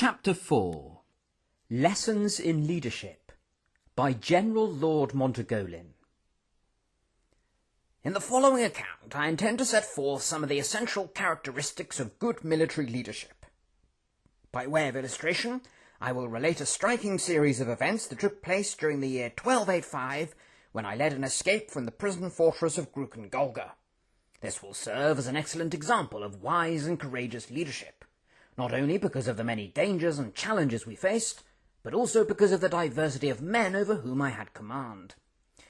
Chapter 4 Lessons in Leadership by General Lord Montagolin. In the following account, I intend to set forth some of the essential characteristics of good military leadership. By way of illustration, I will relate a striking series of events that took place during the year 1285, when I led an escape from the prison fortress of Golga. This will serve as an excellent example of wise and courageous leadership, not only because of the many dangers and challenges we faced, but also because of the diversity of men over whom I had command.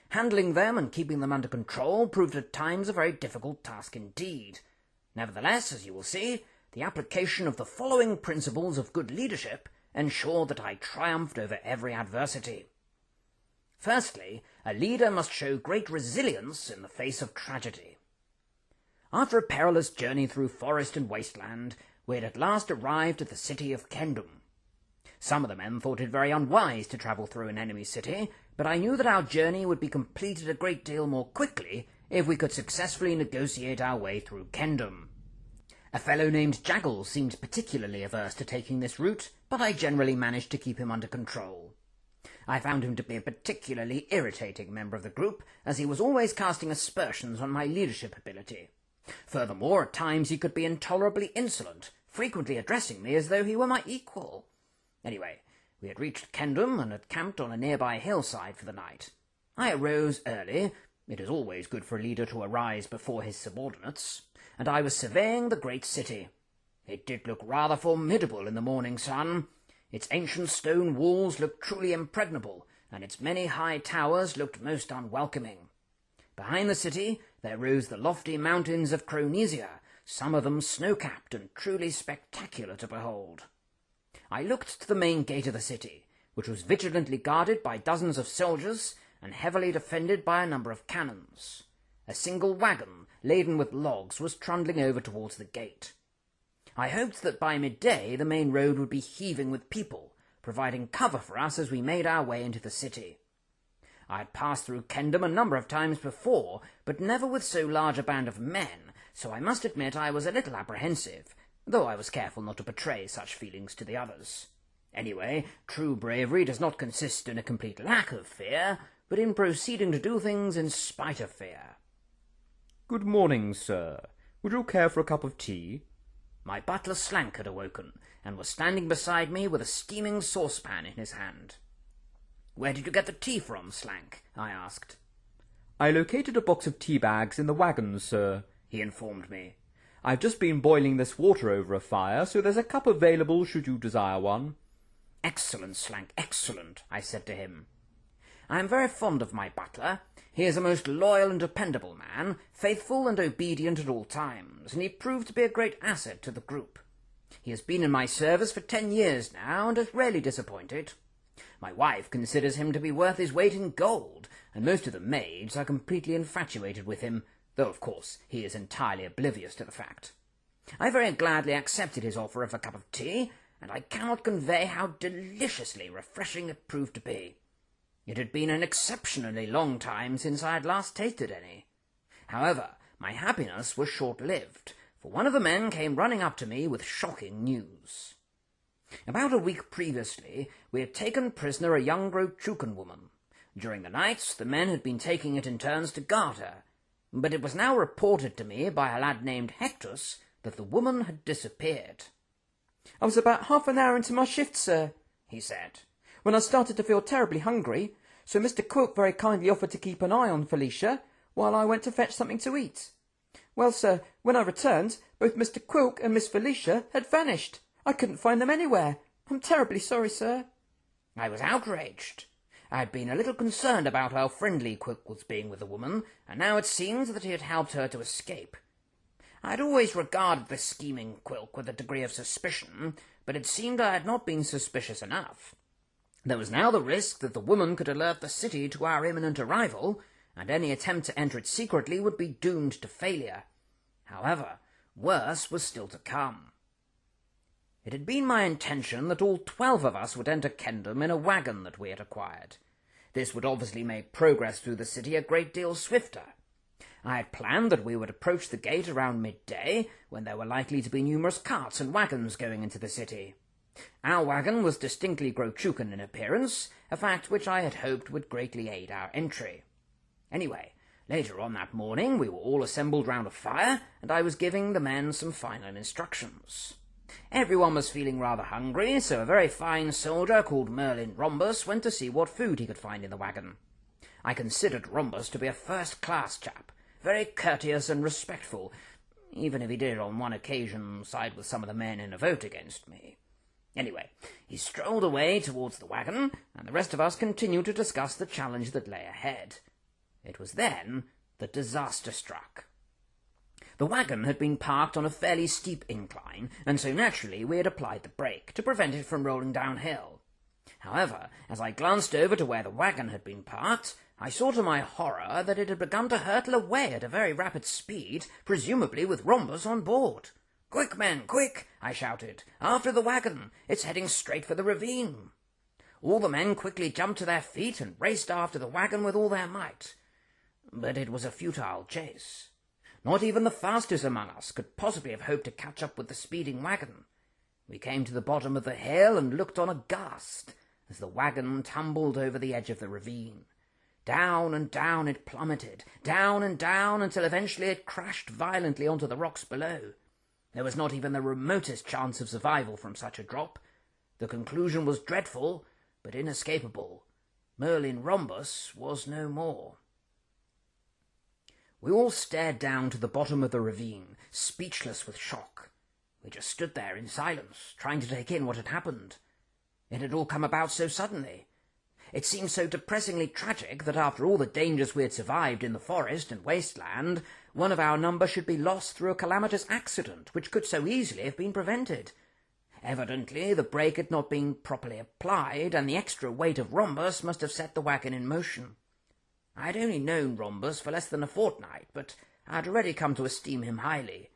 Handling them and keeping them under control proved at times a very difficult task indeed. Nevertheless, as you will see, the application of the following principles of good leadership ensured that I triumphed over every adversity. Firstly, a leader must show great resilience in the face of tragedy. After a perilous journey through forest and wasteland, we had at last arrived at the city of Kendum. Some of the men thought it very unwise to travel through an enemy city, but I knew that our journey would be completed a great deal more quickly if we could successfully negotiate our way through Kendum. A fellow named Jaggle seemed particularly averse to taking this route, but I generally managed to keep him under control. I found him to be a particularly irritating member of the group, as he was always casting aspersions on my leadership ability. Furthermore, at times he could be intolerably insolent, frequently addressing me as though he were my equal. Anyway, we had reached Kendum and had camped on a nearby hillside for the night. I arose early. It is always good for a leader to arise before his subordinates, and I was surveying the great city. It did look rather formidable in the morning sun. Its ancient stone walls looked truly impregnable, and its many high towers looked most unwelcoming. Behind the city there rose the lofty mountains of Cronesia, some of them snow-capped and truly spectacular to behold. I looked to the main gate of the city, which was vigilantly guarded by dozens of soldiers and heavily defended by a number of cannons. A single wagon, laden with logs, was trundling over towards the gate. I hoped that by midday the main road would be heaving with people, providing cover for us as we made our way into the city. I had passed through Kendum a number of times before, but never with so large a band of men, so I must admit I was a little apprehensive, though I was careful not to betray such feelings to the others. Anyway, true bravery does not consist in a complete lack of fear, but in proceeding to do things in spite of fear. "Good morning, sir. Would you care for a cup of tea?" My butler Slank had awoken, and was standing beside me with a steaming saucepan in his hand. "Where did you get the tea from, Slank?" I asked. "I located a box of tea bags in the wagon, sir," he informed me. "I've just been boiling this water over a fire, so there's a cup available should you desire one." "Excellent, Slank, excellent," I said to him. I am very fond of my butler. He is a most loyal and dependable man, faithful and obedient at all times, and he proved to be a great asset to the group. He has been in my service for 10 years now, and has rarely disappointed. My wife considers him to be worth his weight in gold, and most of the maids are completely infatuated with him, though of course he is entirely oblivious to the fact. I very gladly accepted his offer of a cup of tea, and I cannot convey how deliciously refreshing it proved to be. It had been an exceptionally long time since I had last tasted any. However, my happiness was short-lived, for one of the men came running up to me with shocking news. About a week previously, we had taken prisoner a young Grochucan woman. During the nights, the men had been taking it in turns to guard her, but it was now reported to me by a lad named Hectus that the woman had disappeared. "I was about half an hour into my shift, sir," he said, "when I started to feel terribly hungry, so Mr. Quilk very kindly offered to keep an eye on Felicia while I went to fetch something to eat. Well, sir, when I returned, both Mr. Quilk and Miss Felicia had vanished. I couldn't find them anywhere. I'm terribly sorry, sir." I was outraged. I had been a little concerned about how friendly Quilk was being with the woman, and now it seemed that he had helped her to escape. I had always regarded this scheming Quilk with a degree of suspicion, but it seemed I had not been suspicious enough. There was now the risk that the woman could alert the city to our imminent arrival, and any attempt to enter it secretly would be doomed to failure. However, worse was still to come. It had been my intention that all 12 of us would enter Kendum in a wagon that we had acquired. This would obviously make progress through the city a great deal swifter. I had planned that we would approach the gate around midday, when there were likely to be numerous carts and wagons going into the city. Our wagon was distinctly Grochucan in appearance, a fact which I had hoped would greatly aid our entry. Anyway, later on that morning we were all assembled round a fire, and I was giving the men some final instructions. Everyone was feeling rather hungry, so a very fine soldier called Merlin Rhombus went to see what food he could find in the wagon. I considered Rhombus to be a first-class chap, very courteous and respectful, even if he did on one occasion side with some of the men in a vote against me. Anyway, he strolled away towards the wagon, and the rest of us continued to discuss the challenge that lay ahead. It was then that disaster struck. The wagon had been parked on a fairly steep incline, and so naturally we had applied the brake to prevent it from rolling downhill. However, as I glanced over to where the wagon had been parked, I saw to my horror that it had begun to hurtle away at a very rapid speed, presumably with Rhombus on board. "Quick, men, quick!" I shouted. "After the wagon! It's heading straight for the ravine!" All the men quickly jumped to their feet and raced after the wagon with all their might. But it was a futile chase. Not even the fastest among us could possibly have hoped to catch up with the speeding wagon. We came to the bottom of the hill and looked on aghast as the wagon tumbled over the edge of the ravine. Down and down it plummeted, down and down, until eventually it crashed violently onto the rocks below. There was not even the remotest chance of survival from such a drop. The conclusion was dreadful, but inescapable. Merlin Rhombus was no more. We all stared down to the bottom of the ravine, speechless with shock. We just stood there in silence, trying to take in what had happened. It had all come about so suddenly. It seemed so depressingly tragic that after all the dangers we had survived in the forest and wasteland, one of our number should be lost through a calamitous accident which could so easily have been prevented. Evidently the brake had not been properly applied, and the extra weight of Rhombus must have set the wagon in motion. I had only known Rhombus for less than a fortnight, but I had already come to esteem him highly.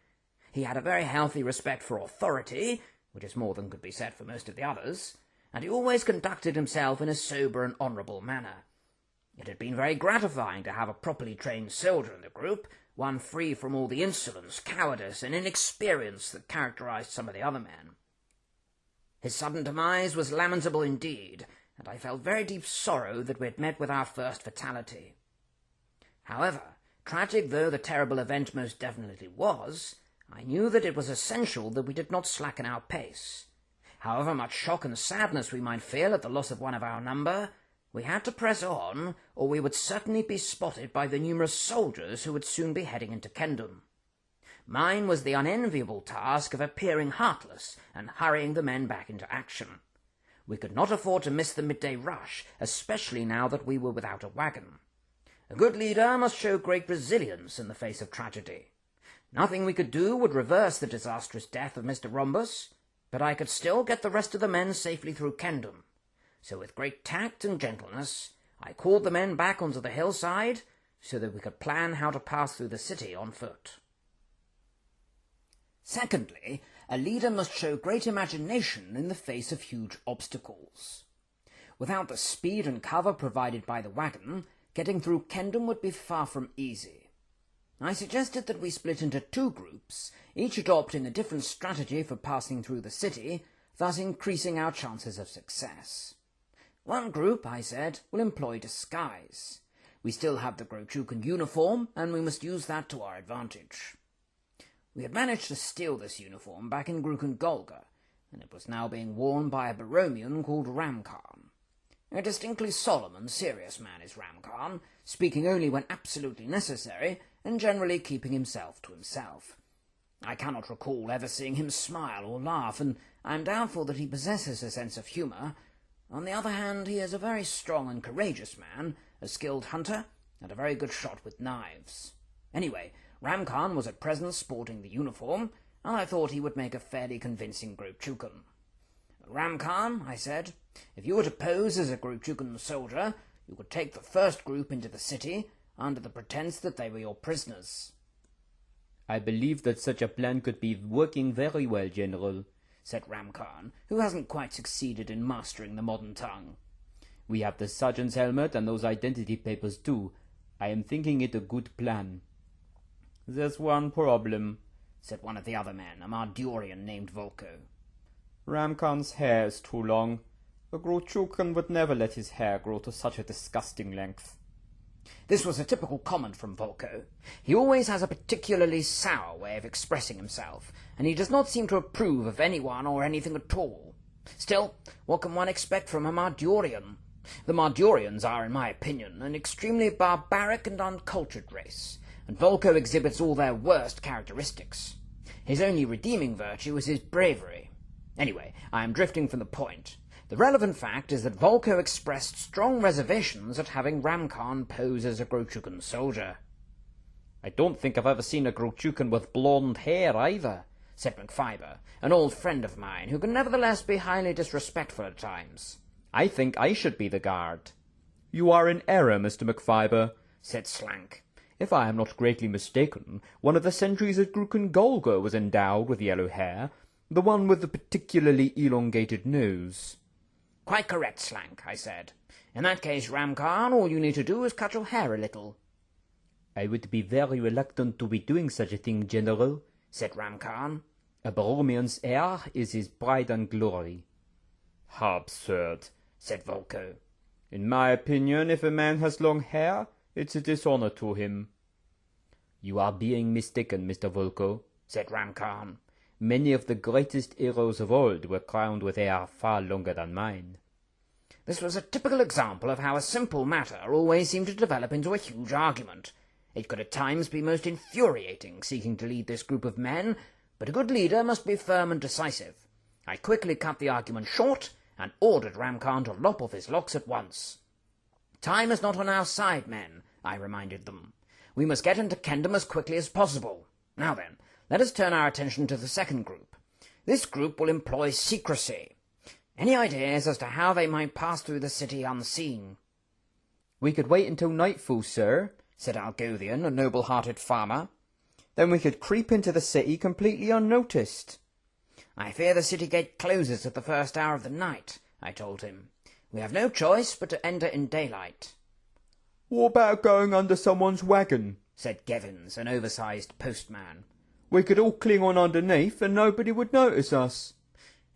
He had a very healthy respect for authority, which is more than could be said for most of the others, and he always conducted himself in a sober and honourable manner. It had been very gratifying to have a properly trained soldier in the group, one free from all the insolence, cowardice, and inexperience that characterized some of the other men. His sudden demise was lamentable indeed, and I felt very deep sorrow that we had met with our first fatality. However, tragic though the terrible event most definitely was, I knew that it was essential that we did not slacken our pace. However much shock and sadness we might feel at the loss of one of our number, we had to press on, or we would certainly be spotted by the numerous soldiers who would soon be heading into Kendom. Mine was the unenviable task of appearing heartless and hurrying the men back into action. We could not afford to miss the midday rush, especially now that we were without a wagon. A good leader must show great resilience in the face of tragedy. Nothing we could do would reverse the disastrous death of Mr. Rhombus, but I could still get the rest of the men safely through Kendom. So with great tact and gentleness, I called the men back onto the hillside so that we could plan how to pass through the city on foot. Secondly, a leader must show great imagination in the face of huge obstacles. Without the speed and cover provided by the wagon, getting through Kendom would be far from easy. I suggested that we split into two groups, each adopting a different strategy for passing through the city, thus increasing our chances of success. One group, I said, will employ disguise. We still have the Grochucan uniform, and we must use that to our advantage. We had managed to steal this uniform back in Grukan-Golga, and it was now being worn by a Baromian called Ramkhan. A distinctly solemn and serious man is Ramkhan, speaking only when absolutely necessary, and generally keeping himself to himself. I cannot recall ever seeing him smile or laugh, and I am doubtful that he possesses a sense of humour. On the other hand, he is a very strong and courageous man, a skilled hunter, and a very good shot with knives. Anyway, Ramkhan was at present sporting the uniform, and I thought he would make a fairly convincing Grochucan. "Ramkhan," I said, "if you were to pose as a Grochucan soldier, you could take the first group into the city, under the pretence that they were your prisoners." "I believe that such a plan could be working very well, General," said Ramkhan, who hasn't quite succeeded in mastering the modern tongue. "We have the sergeant's helmet and those identity papers too. I am thinking it a good plan." "There's one problem," said one of the other men, a Mardurian named Volko. Ramkhan's hair is too long. A Grochukan would never let his hair grow to such a disgusting length. This was a typical comment from Volko. He always has a particularly sour way of expressing himself, and he does not seem to approve of anyone or anything at all. Still, what can one expect from a Mardurian? The Mardurians are, in my opinion, an extremely barbaric and uncultured race, and Volko exhibits all their worst characteristics. His only redeeming virtue is his bravery. Anyway, I am drifting from the point. The relevant fact is that Volko expressed strong reservations at having Ramkhan pose as a Grochukan soldier. I don't think I've ever seen a Grochukan with blonde hair either, said McFiber, an old friend of mine who can nevertheless be highly disrespectful at times. I think I should be the guard. You are in error, Mr. McFiber, said Slank. If I am not greatly mistaken, one of the sentries at Gruken Golga was endowed with yellow hair, the one with the particularly elongated nose. Quite correct, Slank, I said. In that case, Ramkhan, all you need to do is cut your hair a little. I would be very reluctant to be doing such a thing, General, said Ramkhan. A Baromian's hair is his pride and glory. How absurd, said Volko. In my opinion, if a man has long hair, it's a dishonor to him. You are being mistaken, Mr. Volko, said Ramkhan. Many of the greatest heroes of old were crowned with hair far longer than mine. This was a typical example of how a simple matter always seemed to develop into a huge argument. It could at times be most infuriating seeking to lead this group of men, but a good leader must be firm and decisive. I quickly cut the argument short and ordered Ramkhan to lop off his locks at once. Time is not on our side, men, I reminded them. We must get into Kendom as quickly as possible. Now then, let us turn our attention to the second group. This group will employ secrecy. Any ideas as to how they might pass through the city unseen? We could wait until nightfall, sir, said Algothian, a noble-hearted farmer. Then we could creep into the city completely unnoticed. I fear the city gate closes at the first hour of the night, I told him. We have no choice but to enter in daylight. What about going under someone's wagon? said Gevins, an oversized postman. We could all cling on underneath and nobody would notice us.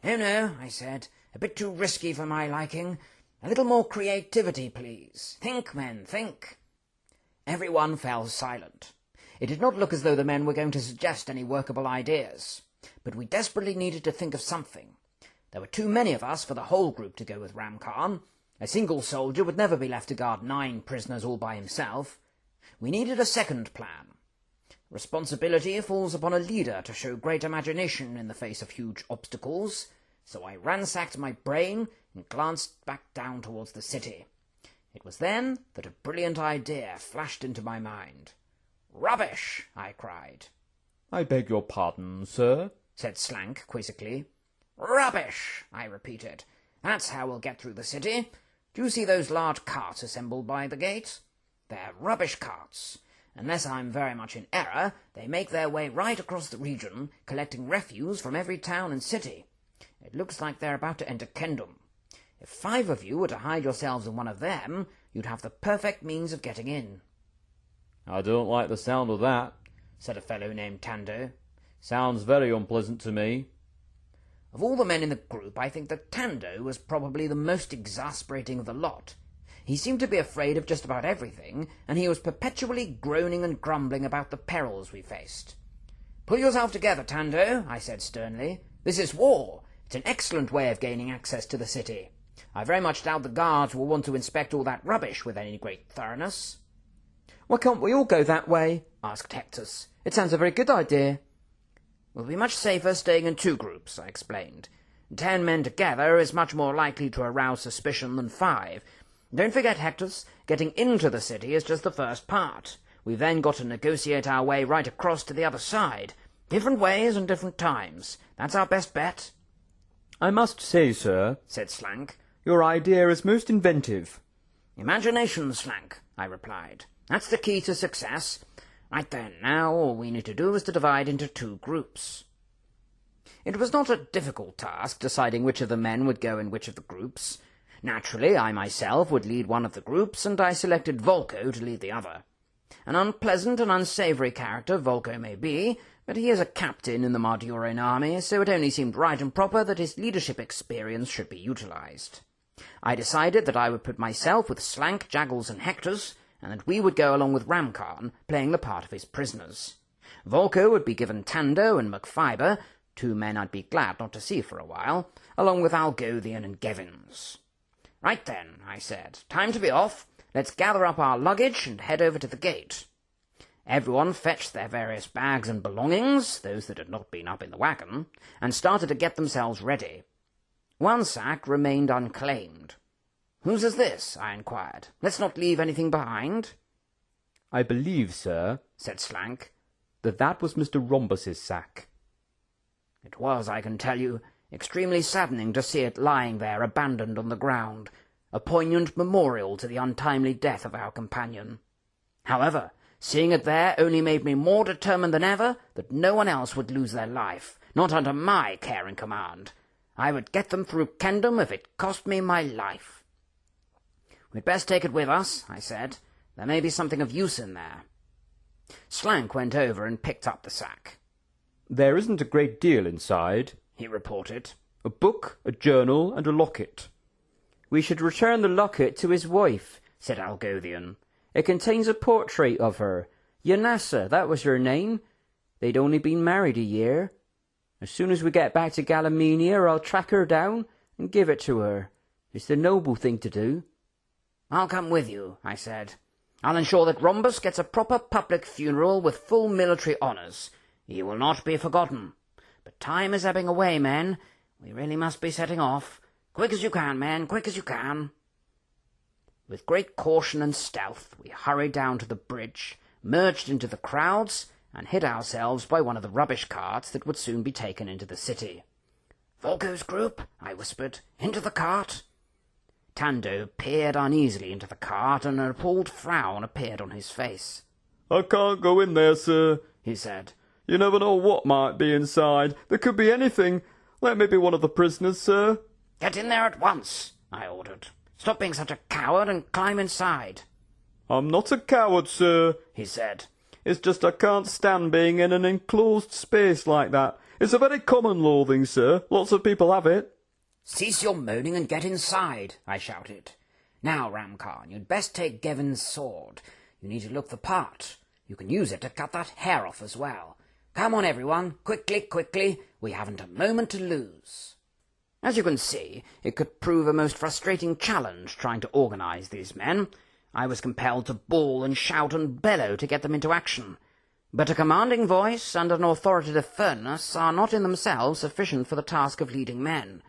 Oh, no, I said. A bit too risky for my liking. A little more creativity, please. Think, men, think. Everyone fell silent. It did not look as though the men were going to suggest any workable ideas, but we desperately needed to think of something. There were too many of us for the whole group to go with Ramkhan. A single soldier would never be left to guard 9 prisoners all by himself. We needed a second plan. Responsibility falls upon a leader to show great imagination in the face of huge obstacles, so I ransacked my brain and glanced back down towards the city. It was then that a brilliant idea flashed into my mind. "Rubbish!" I cried. "I beg your pardon, sir," said Slank quizzically. "Rubbish!" I repeated. "That's how we'll get through the city. Do you see those large carts assembled by the gate? They're rubbish carts. Unless I'm very much in error, they make their way right across the region, collecting refuse from every town and city. It looks like they're about to enter Kendom. If 5 of you were to hide yourselves in one of them, you'd have the perfect means of getting in." "I don't like the sound of that," said a fellow named Tando. "Sounds very unpleasant to me." Of all the men in the group, I think that Tando was probably the most exasperating of the lot. He seemed to be afraid of just about everything, and he was perpetually groaning and grumbling about the perils we faced. "Pull yourself together, Tando," I said sternly. "This is war. It's an excellent way of gaining access to the city. I very much doubt the guards will want to inspect all that rubbish with any great thoroughness." "Why can't we all go that way?" asked Hectus. "It sounds a very good idea." "We'll be much safer staying in 2 groups, I explained. 10 men together is much more likely to arouse suspicion than 5. Don't forget, Hectus, getting into the city is just the first part. We've then got to negotiate our way right across to the other side. Different ways and different times. That's our best bet." "I must say, sir," said Slank, "your idea is most inventive." "Imagination, Slank," I replied. "That's the key to success. Right then, now all we need to do is to divide into 2 groups." It was not a difficult task deciding which of the men would go in which of the groups. Naturally, I myself would lead one of the groups, and I selected Volko to lead the other. An unpleasant and unsavoury character Volko may be, but he is a captain in the Marduran army, so it only seemed right and proper that his leadership experience should be utilised. I decided that I would put myself with Slank, Jaggles and Hector's, and that we would go along with Ramkarn, playing the part of his prisoners. Volko would be given Tando and McFiber, 2 men I'd be glad not to see for a while, along with Algothian and Gevins. "Right then," I said, "time to be off. Let's gather up our luggage and head over to the gate." Everyone fetched their various bags and belongings, those that had not been up in the wagon, and started to get themselves ready. One sack remained unclaimed. "Whose is this?" I inquired. "Let's not leave anything behind." "I believe, sir," said Slank, that was Mr. Rhombus's sack." It was, I can tell you, extremely saddening to see it lying there abandoned on the ground, a poignant memorial to the untimely death of our companion. However, seeing it there only made me more determined than ever that no one else would lose their life, not under my care and command. I would get them through Kendom if it cost me my life. "We'd best take it with us," I said. "There may be something of use in there." Slank went over and picked up the sack. "There isn't a great deal inside," he reported. "A book, a journal, and a locket." "We should return the locket to his wife," said Algothian. "It contains a portrait of her. Yanassa, that was her name. They'd only been married a year. As soon as we get back to Galamenia, I'll track her down and give it to her. It's the noble thing to do." "I'll come with you," I said. "I'll ensure that Rhombus gets a proper public funeral with full military honours. He will not be forgotten. But time is ebbing away, men. We really must be setting off. Quick as you can, men, quick as you can." With great caution and stealth, we hurried down to the bridge, merged into the crowds, and hid ourselves by one of the rubbish carts that would soon be taken into the city. "Volko's group," I whispered, "into the cart." Tando peered uneasily into the cart, and an appalled frown appeared on his face. "I can't go in there, sir," he said. "You never know what might be inside. There could be anything. Let me be one of the prisoners, sir." "Get in there at once," I ordered. "Stop being such a coward and climb inside." "I'm not a coward, sir," he said. "It's just I can't stand being in an enclosed space like that. It's a very common loathing, sir. Lots of people have it." "Cease your moaning and get inside," I shouted. "Now, Ramkarn, you'd best take Gevin's sword. You need to look the part. You can use it to cut that hair off as well. Come on, everyone. Quickly, quickly. We haven't a moment to lose." As you can see, it could prove a most frustrating challenge trying to organise these men. I was compelled to bawl and shout and bellow to get them into action. But a commanding voice and an authoritative firmness are not in themselves sufficient for the task of leading men.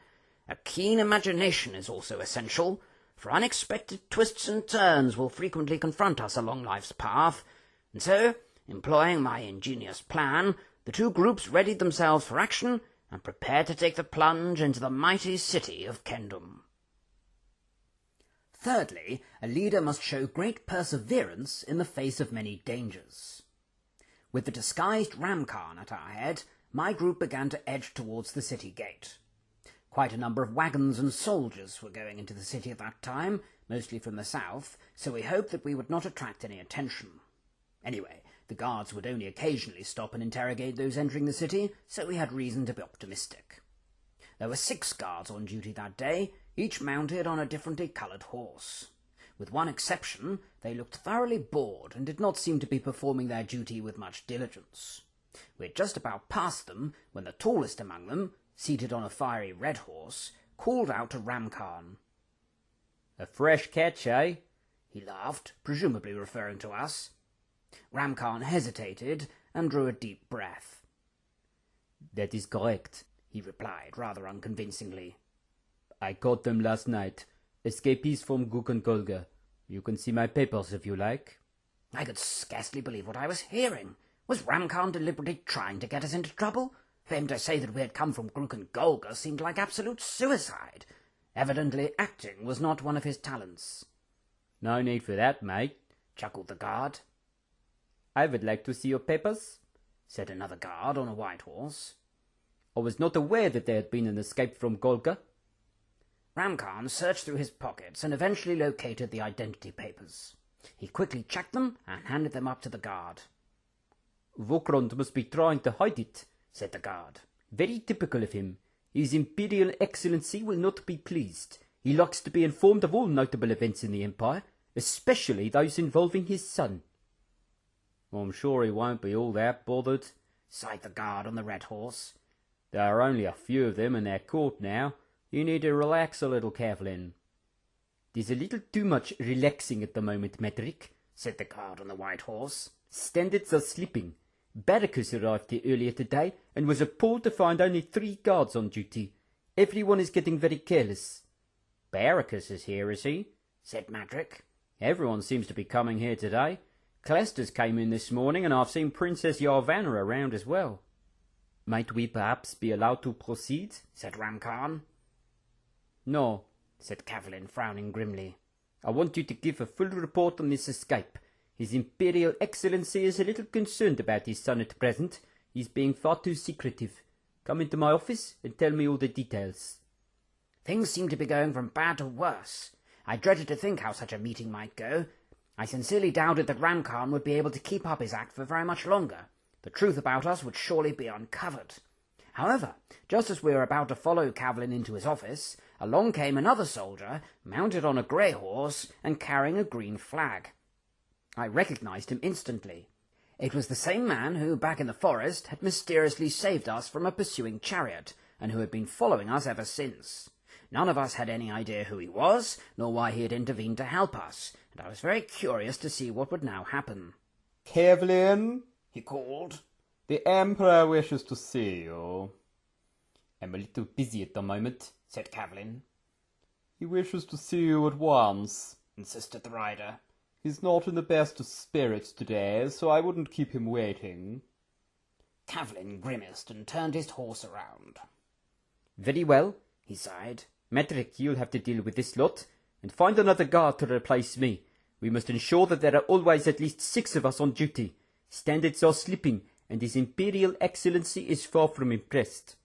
A keen imagination is also essential, for unexpected twists and turns will frequently confront us along life's path, and so, employing my ingenious plan, the 2 groups readied themselves for action and prepared to take the plunge into the mighty city of Kendom. Thirdly, a leader must show great perseverance in the face of many dangers. With the disguised Ramkarn at our head, my group began to edge towards the city gate. Quite a number of wagons and soldiers were going into the city at that time, mostly from the south, so we hoped that we would not attract any attention. Anyway, the guards would only occasionally stop and interrogate those entering the city, so we had reason to be optimistic. There were 6 guards on duty that day, each mounted on a differently coloured horse. With one exception, they looked thoroughly bored and did not seem to be performing their duty with much diligence. We had just about passed them when the tallest among them, seated on a fiery red horse, called out to Ramkarn. "A fresh catch, eh?" he laughed, presumably referring to us. Ramkarn hesitated and drew a deep breath. "That is correct," he replied, rather unconvincingly. "I caught them last night. Escapees from Golga. You can see my papers if you like." I could scarcely believe what I was hearing. Was Ramkarn deliberately trying to get us into trouble? For him to say that we had come from Golga seemed like absolute suicide. Evidently acting was not one of his talents. "No need for that, mate," chuckled the guard. "I would like to see your papers," said another guard on a white horse. "I was not aware that there had been an escape from Golga." Ramkarn searched through his pockets and eventually located the identity papers. He quickly checked them and handed them up to the guard. Vokrond must be trying to hide it, said the guard. Very typical of him. His Imperial Excellency will not be pleased. He likes to be informed of all notable events in the Empire, especially those involving his son. I'm sure he won't be all that bothered, sighed the guard on the red horse. There are only a few of them in their court now. You need to relax a little, Kavlin. There's a little too much relaxing at the moment, Medric, said the guard on the white horse. Standards are slipping. Barracus arrived here earlier today and was appalled to find only 3 guards on duty. Everyone is getting very careless. Barracus is here, is he? Said Madrick. Everyone seems to be coming here today. Clester's came in this morning, and I've seen Princess Yarvanna around as well. Might we perhaps be allowed to proceed? Said Ramkhan. No, said Kavlin, frowning grimly. I want you to give a full report on this escape. His Imperial Excellency is a little concerned about his son at present. He's being far too secretive. Come into my office and tell me all the details. Things seem to be going from bad to worse. I dreaded to think how such a meeting might go. I sincerely doubted that Ramkhan would be able to keep up his act for very much longer. The truth about us would surely be uncovered. However, just as we were about to follow Kavlin into his office, along came another soldier, mounted on a grey horse and carrying a green flag. I recognized him instantly. It was the same man who, back in the forest, had mysteriously saved us from a pursuing chariot, and who had been following us ever since. None of us had any idea who he was, nor why he had intervened to help us, and I was very curious to see what would now happen. Kavlin, he called. The Emperor wishes to see you. I'm a little busy at the moment, said Kavlin. He wishes to see you at once, insisted the rider. He's not in the best of spirits today, so I wouldn't keep him waiting. Kavlin grimaced and turned his horse around. Very well, he sighed. Medric, you'll have to deal with this lot, and find another guard to replace me. We must ensure that there are always at least 6 of us on duty. Standards are slipping, and His Imperial Excellency is far from impressed.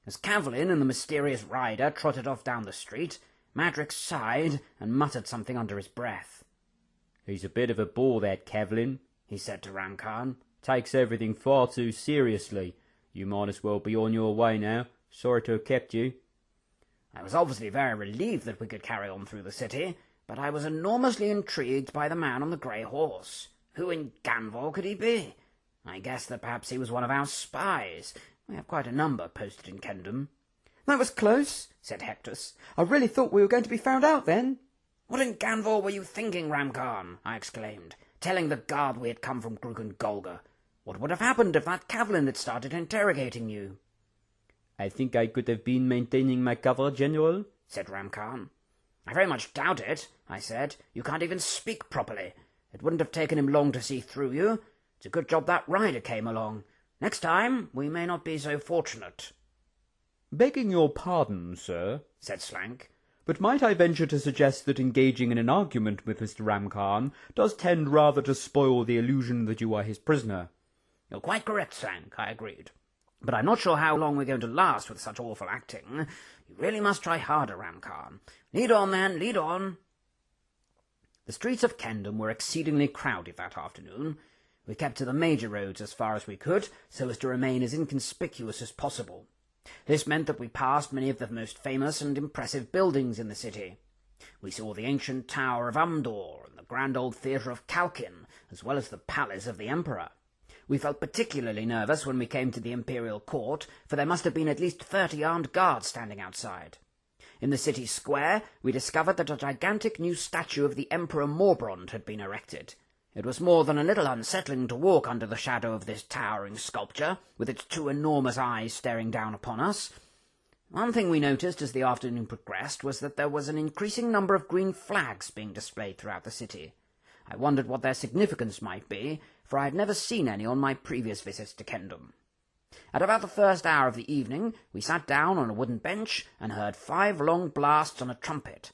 As Kavlin and the mysterious rider trotted off down the street, Madrick sighed and muttered something under his breath. He's a bit of a bore, that Kavlin, he said to Ramkhan. Takes everything far too seriously. You might as well be on your way now. Sorry to have kept you. I was obviously very relieved that we could carry on through the city, but I was enormously intrigued by the man on the grey horse. Who in Ganvor could he be? I guessed that perhaps he was one of our spies. We have quite a number posted in Kendom. That was close, said Hectus. I really thought we were going to be found out then. What in Ganvor were you thinking, Ramkhan? I exclaimed, telling the guard we had come from Grugan Golga. What would have happened if that Kavlin had started interrogating you? I think I could have been maintaining my cover, General, said Ramkhan. I very much doubt it, I said. You can't even speak properly. It wouldn't have taken him long to see through you. It's a good job that rider came along. Next time, we may not be so fortunate. Begging your pardon, sir, said Slank, but might I venture to suggest that engaging in an argument with Mr. Ramkhan does tend rather to spoil the illusion that you are his prisoner? You're quite correct, Slank, I agreed. But I'm not sure how long we're going to last with such awful acting. You really must try harder, Ramkhan. Lead on, then, lead on. The streets of Kendom were exceedingly crowded that afternoon. We kept to the major roads as far as we could, so as to remain as inconspicuous as possible. This meant that we passed many of the most famous and impressive buildings in the city. We saw the ancient Tower of Umdor and the grand old theatre of Kalkin, as well as the palace of the Emperor. We felt particularly nervous when we came to the Imperial Court, for there must have been at least 30 armed guards standing outside. In the city square, we discovered that a gigantic new statue of the Emperor Morbrand had been erected. It was more than a little unsettling to walk under the shadow of this towering sculpture, with its 2 enormous eyes staring down upon us. One thing we noticed as the afternoon progressed was that there was an increasing number of green flags being displayed throughout the city. I wondered what their significance might be, for I had never seen any on my previous visits to Kendom. At about the first hour of the evening, we sat down on a wooden bench and heard 5 long blasts on a trumpet.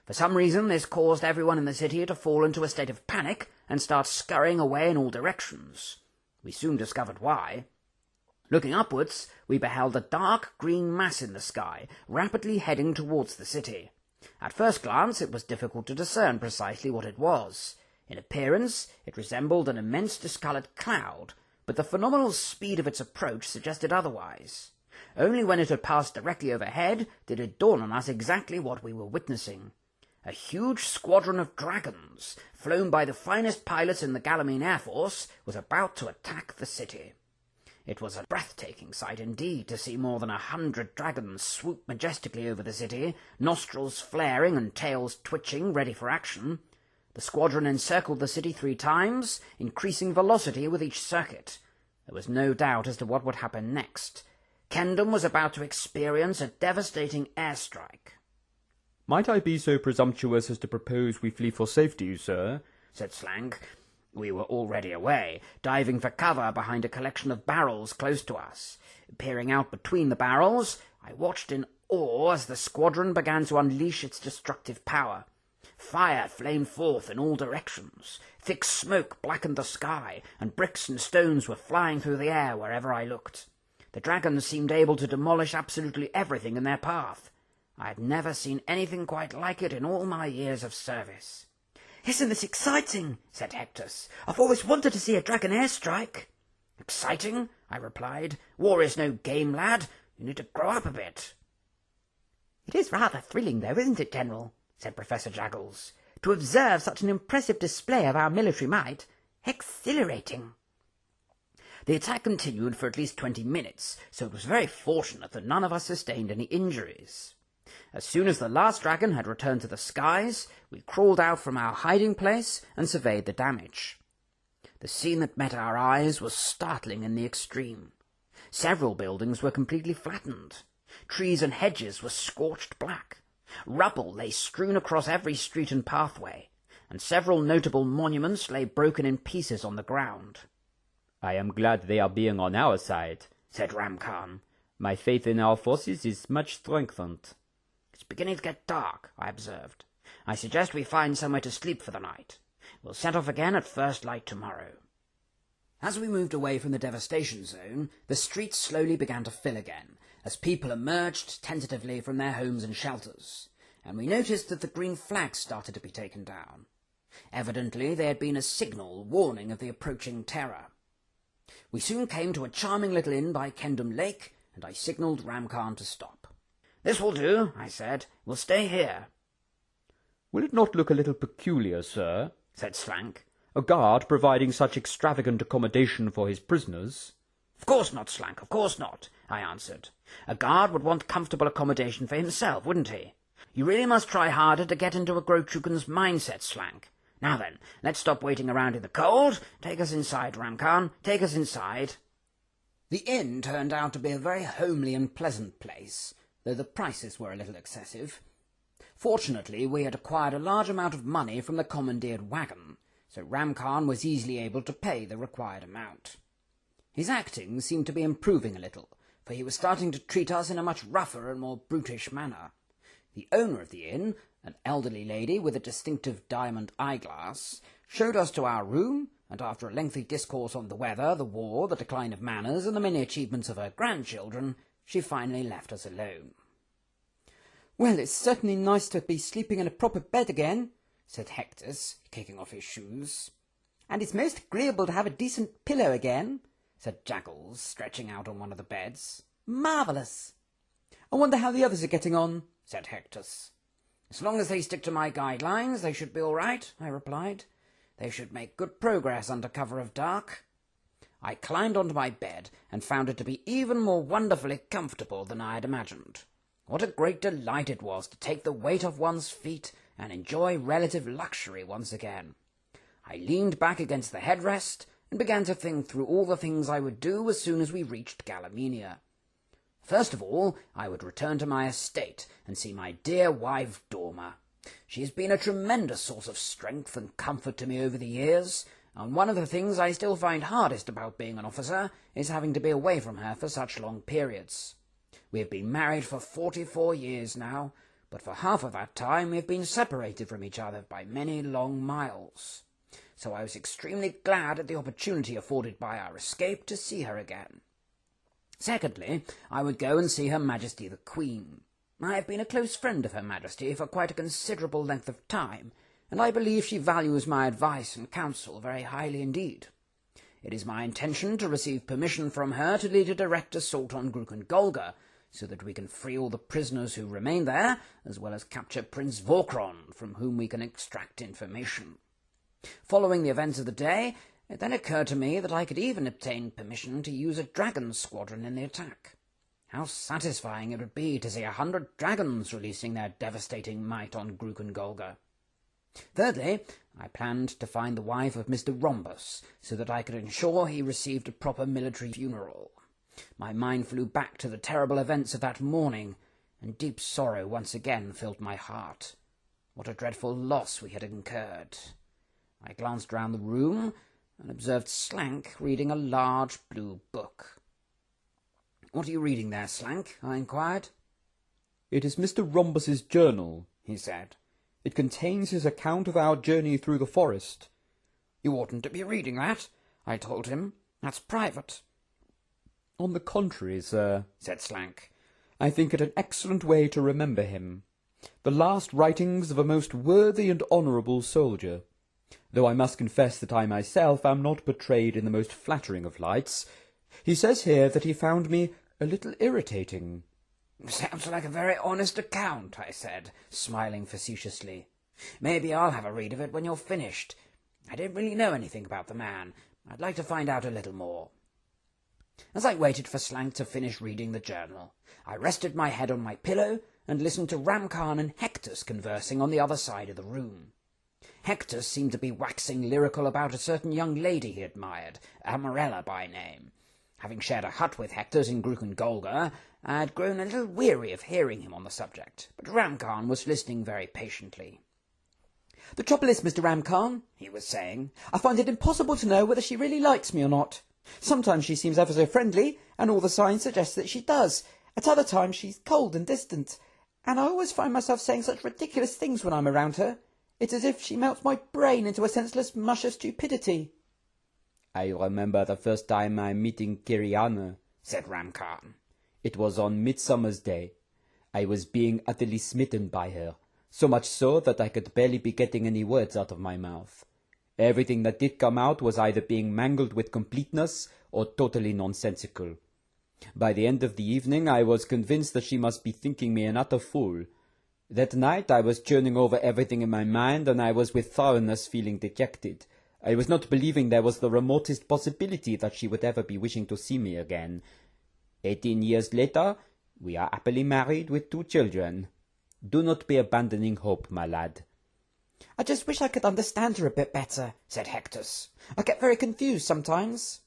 For some reason, this caused everyone in the city to fall into a state of panic and start scurrying away in all directions. We soon discovered why. Looking upwards, we beheld a dark green mass in the sky, rapidly heading towards the city. At first glance, it was difficult to discern precisely what it was. In appearance, it resembled an immense discoloured cloud, but the phenomenal speed of its approach suggested otherwise. Only when it had passed directly overhead did it dawn on us exactly what we were witnessing. A huge squadron of dragons, flown by the finest pilots in the Galamine Air Force, was about to attack the city. It was a breathtaking sight indeed to see more than 100 dragons swoop majestically over the city, nostrils flaring and tails twitching, ready for action. The squadron encircled the city 3 times, increasing velocity with each circuit. There was no doubt as to what would happen next. Kendom was about to experience a devastating airstrike. "Might I be so presumptuous as to propose we flee for safety, sir?" said Slank. We were already away, diving for cover behind a collection of barrels close to us. Peering out between the barrels, I watched in awe as the squadron began to unleash its destructive power. Fire flamed forth in all directions. Thick smoke blackened the sky, and bricks and stones were flying through the air wherever I looked. The dragons seemed able to demolish absolutely everything in their path. I had never seen anything quite like it in all my years of service. "Isn't this exciting?" said Hectus. "I've always wanted to see a dragon airstrike." "Exciting?" I replied. "War is no game, lad. You need to grow up a bit." "It is rather thrilling, though, isn't it, General?" said Professor Jaggles. "To observe such an impressive display of our military might. Exhilarating." The attack continued for at least 20 minutes, so it was very fortunate that none of us sustained any injuries. As soon as the last dragon had returned to the skies, we crawled out from our hiding place and surveyed the damage. The scene that met our eyes was startling in the extreme. Several buildings were completely flattened. Trees and hedges were scorched black. Rubble lay strewn across every street and pathway, and several notable monuments lay broken in pieces on the ground. "I am glad they are being on our side," said Ram Khan. "My faith in our forces is much strengthened." "It's beginning to get dark," I observed. "I suggest we find somewhere to sleep for the night. We'll set off again at first light tomorrow." As we moved away from the devastation zone, the streets slowly began to fill again, as people emerged tentatively from their homes and shelters, and we noticed that the green flags started to be taken down. Evidently they had been a signal warning of the approaching terror. We soon came to a charming little inn by Kendom Lake, and I signalled Ram Khan to stop. "This will do," I said. "We'll stay here." "Will it not look a little peculiar, sir," said Slank, "a guard providing such extravagant accommodation for his prisoners?" "Of course not, Slank, of course not," I answered. "A guard would want comfortable accommodation for himself, wouldn't he? You really must try harder to get into a Grochugan's mindset, Slank. Now then, let's stop waiting around in the cold. Take us inside, Ram Khan, take us inside." The inn turned out to be a very homely and pleasant place, though the prices were a little excessive. Fortunately, we had acquired a large amount of money from the commandeered wagon, so Ram Khan was easily able to pay the required amount. His acting seemed to be improving a little, for he was starting to treat us in a much rougher and more brutish manner. The owner of the inn, an elderly lady with a distinctive diamond eyeglass, showed us to our room, and after a lengthy discourse on the weather, the war, the decline of manners, and the many achievements of her grandchildren, she finally left us alone. "Well, it's certainly nice to be sleeping in a proper bed again," said Hectus, kicking off his shoes. "And it's most agreeable to have a decent pillow again," said Jaggles, stretching out on one of the beds. "Marvellous!" "I wonder how the others are getting on," said Hectus. "As long as they stick to my guidelines, they should be all right," I replied. "They should make good progress under cover of dark." I climbed onto my bed and found it to be even more wonderfully comfortable than I had imagined. What a great delight it was to take the weight off one's feet and enjoy relative luxury once again. I leaned back against the headrest and began to think through all the things I would do as soon as we reached Galamenia. First of all, I would return to my estate and see my dear wife Dorma. She has been a tremendous source of strength and comfort to me over the years, and one of the things I still find hardest about being an officer is having to be away from her for such long periods. We have been married for 44 years now, but for half of that time we have been separated from each other by many long miles. So I was extremely glad at the opportunity afforded by our escape to see her again. Secondly, I would go and see Her Majesty the Queen. I have been a close friend of Her Majesty for quite a considerable length of time, and I believe she values my advice and counsel very highly indeed. It is my intention to receive permission from her to lead a direct assault on Gruken-Golga, so that we can free all the prisoners who remain there, as well as capture Prince Vorkron, from whom we can extract information. Following the events of the day, it then occurred to me that I could even obtain permission to use a dragon squadron in the attack. How satisfying it would be to see 100 dragons releasing their devastating might on Gruken-Golga. Thirdly, I planned to find the wife of Mr. Rhombus, so that I could ensure he received a proper military funeral. My mind flew back to the terrible events of that morning, and deep sorrow once again filled my heart. What a dreadful loss we had incurred. I glanced round the room and observed Slank reading a large blue book. "What are you reading there, Slank?" I inquired. "It is Mr. Rhombus's journal," he said. "It contains his account of our journey through the forest." "You oughtn't to be reading that," I told him. "That's private." "On the contrary, sir," said Slank, "I think it an excellent way to remember him. The last writings of a most worthy and honourable soldier. Though I must confess that I myself am not portrayed in the most flattering of lights. He says here that he found me a little irritating." "Sounds like a very honest account," I said, smiling facetiously. "Maybe I'll have a read of it when you're finished. I don't really know anything about the man. I'd like to find out a little more." As I waited for Slank to finish reading the journal, I rested my head on my pillow and listened to Ramkhan and Hectus conversing on the other side of the room. Hectus seemed to be waxing lyrical about a certain young lady he admired, Amarella by name. Having shared a hut with Hectus in Gruken-Golga, I had grown a little weary of hearing him on the subject, but Ramkhan was listening very patiently. "The trouble is, Mr. Ramkhan," he was saying, "I find it impossible to know whether she really likes me or not. Sometimes she seems ever so friendly, and all the signs suggest that she does. At other times she's cold and distant, and I always find myself saying such ridiculous things when I'm around her. It's as if she melts my brain into a senseless mush of stupidity." "I remember the first time I meeting Kiriana," said Ramkhan. "It was on Midsummer's Day. I was being utterly smitten by her, so much so that I could barely be getting any words out of my mouth. Everything that did come out was either being mangled with completeness or totally nonsensical. By the end of the evening I was convinced that she must be thinking me an utter fool. That night I was churning over everything in my mind, and I was with thoroughness feeling dejected. I was not believing there was the remotest possibility that she would ever be wishing to see me again. 18 years later, we are happily married with 2 children. Do not be abandoning hope, my lad." "I just wish I could understand her a bit better," said Hectus. "I get very confused sometimes."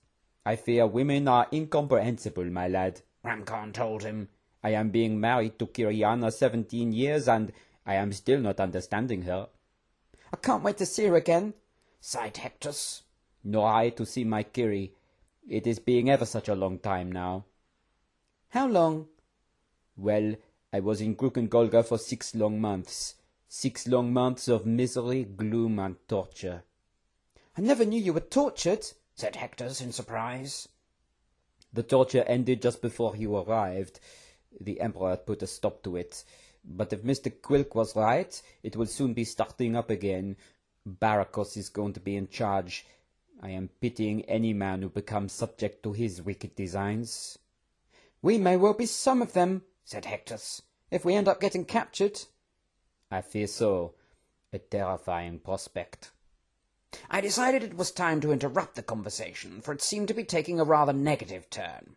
"I fear women are incomprehensible, my lad," Ramkhan told him. "I am being married to Kiriana 17 years, and I am still not understanding her." "I can't wait to see her again," sighed Hectus. "Nor I to see my Kiri. It is being ever such a long time now." "How long?" "Well, I was in Gruken-Golga for 6 long months. 6 long months of misery, gloom, and torture." "I never knew you were tortured," said Hectus in surprise. "The torture ended just before you arrived. The Emperor had put a stop to it. But if Mr. Quilk was right, it will soon be starting up again. Barakos is going to be in charge. I am pitying any man who becomes subject to his wicked designs." "We may well be some of them," said Hectus, "if we end up getting captured." "I fear so. A terrifying prospect." I decided it was time to interrupt the conversation, for it seemed to be taking a rather negative turn.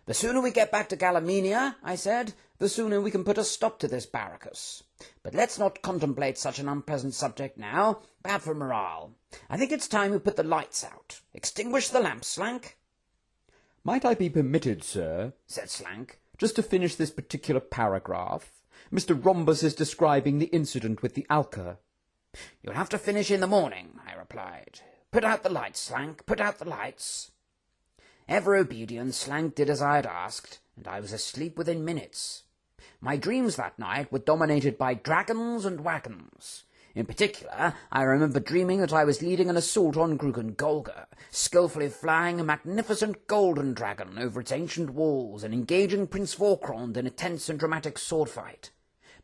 "The sooner we get back to Galamenia," I said, "the sooner we can put a stop to this Barakos. But let's not contemplate such an unpleasant subject now, bad for morale. I think it's time we put the lights out. Extinguish the lamps, Slank." "Might I be permitted, sir," said Slank, "just to finish this particular paragraph? Mr. Rhombus is describing the incident with the Alka." "You'll have to finish in the morning," I replied. "Put out the lights, Slank, put out the lights." Ever obedient, Slank did as I had asked, and I was asleep within minutes. My dreams that night were dominated by dragons and wagons. In particular, I remember dreaming that I was leading an assault on Gruken-Golga, skillfully flying a magnificent golden dragon over its ancient walls and engaging Prince Vorkrond in a tense and dramatic sword fight.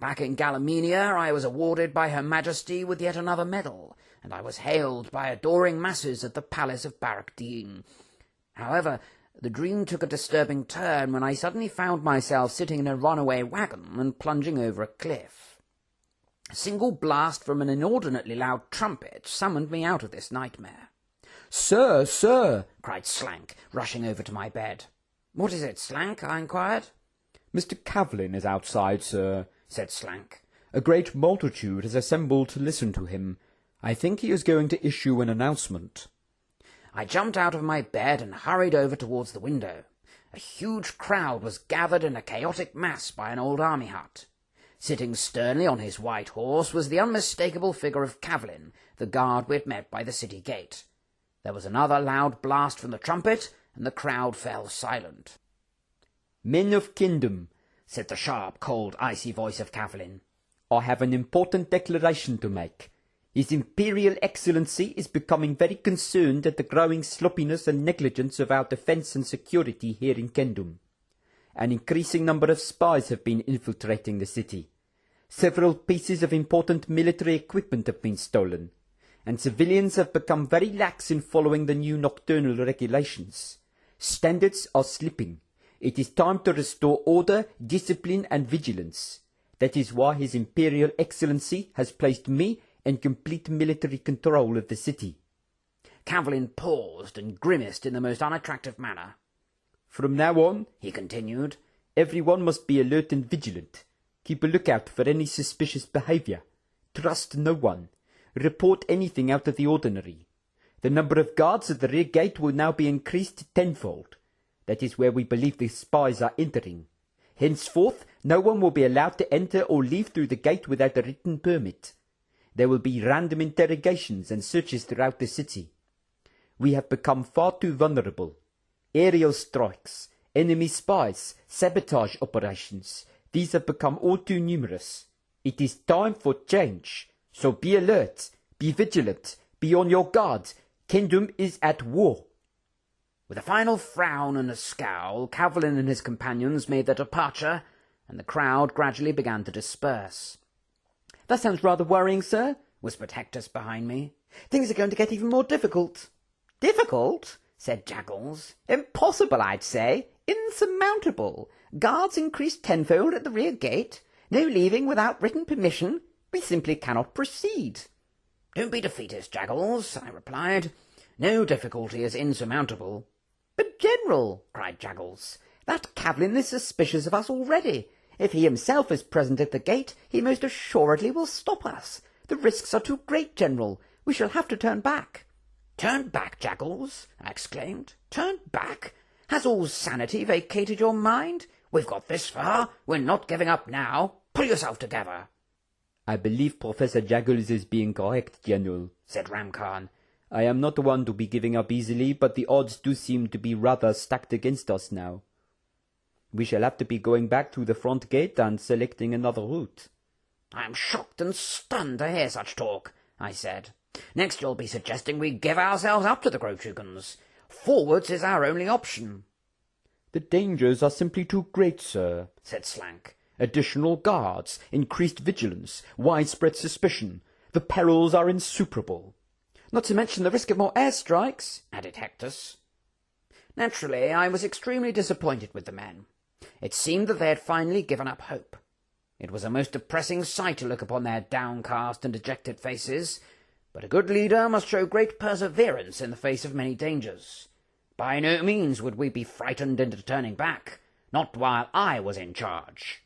Back in Galliminia I was awarded by Her Majesty with yet another medal, and I was hailed by adoring masses at the palace of Barrack-Dean. However, the dream took a disturbing turn when I suddenly found myself sitting in a runaway wagon and plunging over a cliff. A single blast from an inordinately loud trumpet summoned me out of this nightmare. "Sir, sir!" cried Slank, rushing over to my bed. "What is it, Slank?" I inquired. "Mr. Cavlin is outside, sir," said Slank. "A great multitude has assembled to listen to him. I think he is going to issue an announcement." I jumped out of my bed and hurried over towards the window. A huge crowd was gathered in a chaotic mass by an old army hut. Sitting sternly on his white horse was the unmistakable figure of Cavlin, the guard we had met by the city gate. There was another loud blast from the trumpet, and the crowd fell silent. "Men of Kingdom," said the sharp, cold, icy voice of Cavlin, "I have an important declaration to make. His Imperial Excellency is becoming very concerned at the growing sloppiness and negligence of our defence and security here in Kingdom. An increasing number of spies have been infiltrating the city. Several pieces of important military equipment have been stolen, and civilians have become very lax in following the new nocturnal regulations. Standards are slipping. It is time to restore order, discipline, and vigilance. That is why His Imperial Excellency has placed me in complete military control of the city." Cavlin paused and grimaced in the most unattractive manner. "From now on," he continued, "everyone must be alert and vigilant. Keep a lookout for any suspicious behaviour. Trust no one. Report anything out of the ordinary. The number of guards at the rear gate will now be increased tenfold. That is where we believe the spies are entering. Henceforth, no one will be allowed to enter or leave through the gate without a written permit. There will be random interrogations and searches throughout the city. We have become far too vulnerable. Aerial strikes, enemy spies, sabotage operations, these have become all too numerous. It is time for change. So be alert, be vigilant, be on your guard. Kingdom is at war." With a final frown and a scowl, Cavlin and his companions made their departure, and the crowd gradually began to disperse. "That sounds rather worrying, sir," whispered Hectus behind me. "Things are going to get even more difficult." "Difficult?" said Jaggles. "Impossible, I'd say. Insurmountable. Guards increased tenfold at the rear gate. No leaving without written permission. We simply cannot proceed." "Don't be defeatist, Jaggles," I replied. "No difficulty is insurmountable." "But, General," cried Jaggles, "that Cavlin is suspicious of us already. If he himself is present at the gate, he most assuredly will stop us. The risks are too great, General. We shall have to turn back." "Turn back, Jaggles?" I exclaimed. "Turn back? Has all sanity vacated your mind? We've got this far. We're not giving up now. Pull yourself together." "I believe Professor Jaggles is being correct, General," said Ramkhan. "I am not one to be giving up easily, but the odds do seem to be rather stacked against us now. We shall have to be going back through the front gate and selecting another route." "I am shocked and stunned to hear such talk," I said. "Next you'll be suggesting we give ourselves up to the Grotugans. Forwards is our only option." "The dangers are simply too great, sir," said Slank. "Additional guards, increased vigilance, widespread suspicion. The perils are insuperable." "Not to mention the risk of more airstrikes," added Hectus. Naturally, I was extremely disappointed with the men. It seemed that they had finally given up hope. It was a most depressing sight to look upon their downcast and dejected faces, but a good leader must show great perseverance in the face of many dangers. By no means would we be frightened into turning back, not while I was in charge.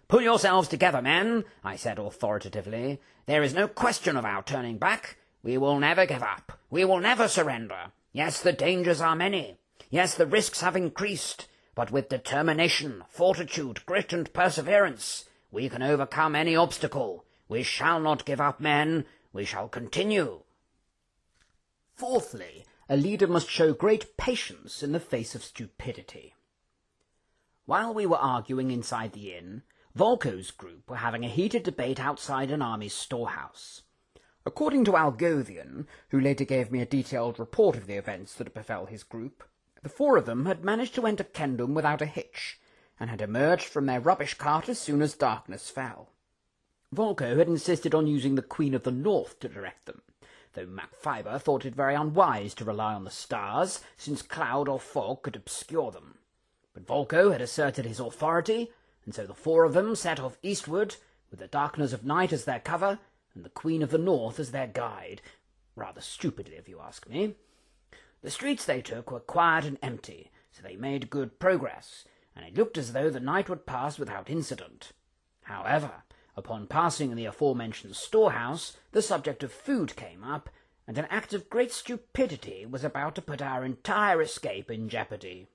"Pull yourselves together, men," I said authoritatively. "There is no question of our turning back. We will never give up. We will never surrender. Yes, the dangers are many. Yes, the risks have increased. But with determination, fortitude, grit, and perseverance, we can overcome any obstacle. We shall not give up, men. We shall continue." Fourthly, a leader must show great patience in the face of stupidity. While we were arguing inside the inn, Volko's group were having a heated debate outside an army's storehouse. According to Algothian, who later gave me a detailed report of the events that befell his group, the four of them had managed to enter Kendum without a hitch, and had emerged from their rubbish cart as soon as darkness fell. Volko had insisted on using the Queen of the North to direct them, though MacFiber thought it very unwise to rely on the stars, since cloud or fog could obscure them. But Volko had asserted his authority, and so the four of them set off eastward, with the darkness of night as their cover, and the Queen of the North as their guide, rather stupidly if you ask me. The streets they took were quiet and empty, so they made good progress, and it looked as though the night would pass without incident. However, upon passing the aforementioned storehouse, the subject of food came up, and an act of great stupidity was about to put our entire escape in jeopardy.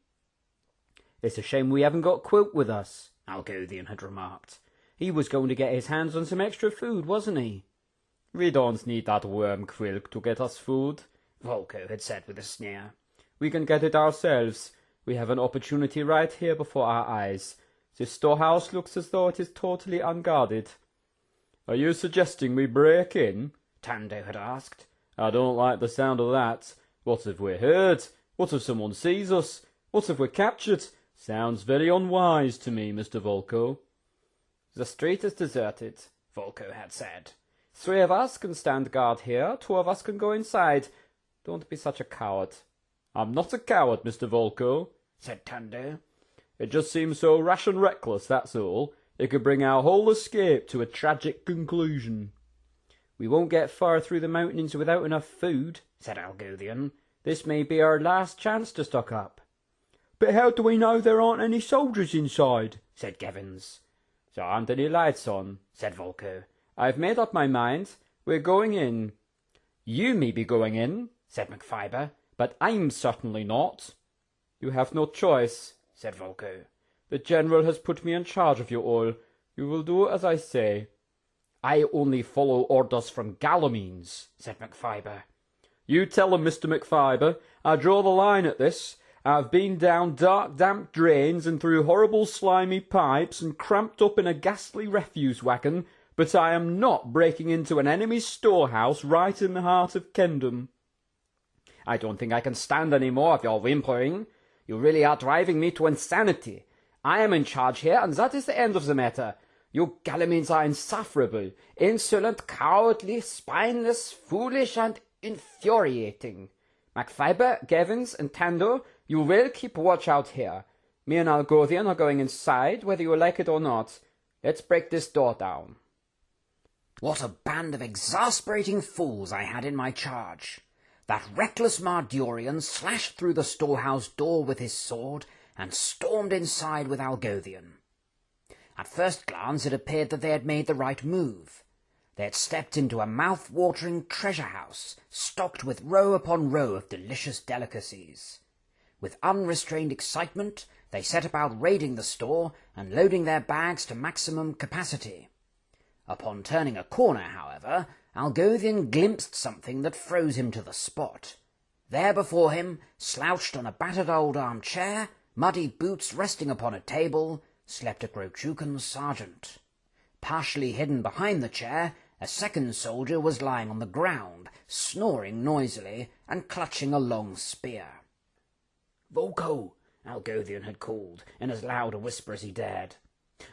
"It's a shame we haven't got Quilp with us," Algothian had remarked. "He was going to get his hands on some extra food, wasn't he?" "We don't need that worm Quilp to get us food," Volko had said with a sneer. "We can get it ourselves. We have an opportunity right here before our eyes. This storehouse looks as though it is totally unguarded." "Are you suggesting we break in?" Tando had asked. "I don't like the sound of that. What if we're heard? What if someone sees us? What if we're captured? Sounds very unwise to me, Mr. Volko." "The street is deserted," Volko had said. "3 of us can stand guard here, 2 of us can go inside. Don't be such a coward." "I'm not a coward, Mr. Volko," said Tando. "It just seems so rash and reckless, that's all. It could bring our whole escape to a tragic conclusion." "We won't get far through the mountains without enough food," said Algothian. "This may be our last chance to stock up." "But how do we know there aren't any soldiers inside?" said Gevins. "There aren't any lights on," said Volko. "I've made up my mind. We're going in." "You may be going in," said MacFiber. "but I'm certainly not." "You have no choice," said Volko. "The General has put me in charge of you all. You will do as I say." "I only follow orders from Gallowmeans," said MacFiber. "You tell him, Mr. MacFiber. I draw the line at this. I've been down dark, damp drains and through horrible, slimy pipes and cramped up in a ghastly refuse wagon, but I am not breaking into an enemy's storehouse right in the heart of Kendom." "I don't think I can stand any more of your whimpering. You really are driving me to insanity. I am in charge here, and that is the end of the matter. You Gallowmeans are insufferable, insolent, cowardly, spineless, foolish, and infuriating. MacFiber, Gevins, and Tando, you will keep watch out here. Me and Algothian are going inside, whether you like it or not. Let's break this door down." What a band of exasperating fools I had in my charge! That reckless Mardurian slashed through the storehouse door with his sword and stormed inside with Algothian. At first glance it appeared that they had made the right move. They had stepped into a mouth-watering treasure-house, stocked with row upon row of delicious delicacies. With unrestrained excitement, they set about raiding the store and loading their bags to maximum capacity. Upon turning a corner, however, Algothian glimpsed something that froze him to the spot. There before him, slouched on a battered old armchair, muddy boots resting upon a table, slept a Grochucan sergeant. Partially hidden behind the chair, a second soldier was lying on the ground, snoring noisily and clutching a long spear. "Volko!" Algothian had called, in as loud a whisper as he dared.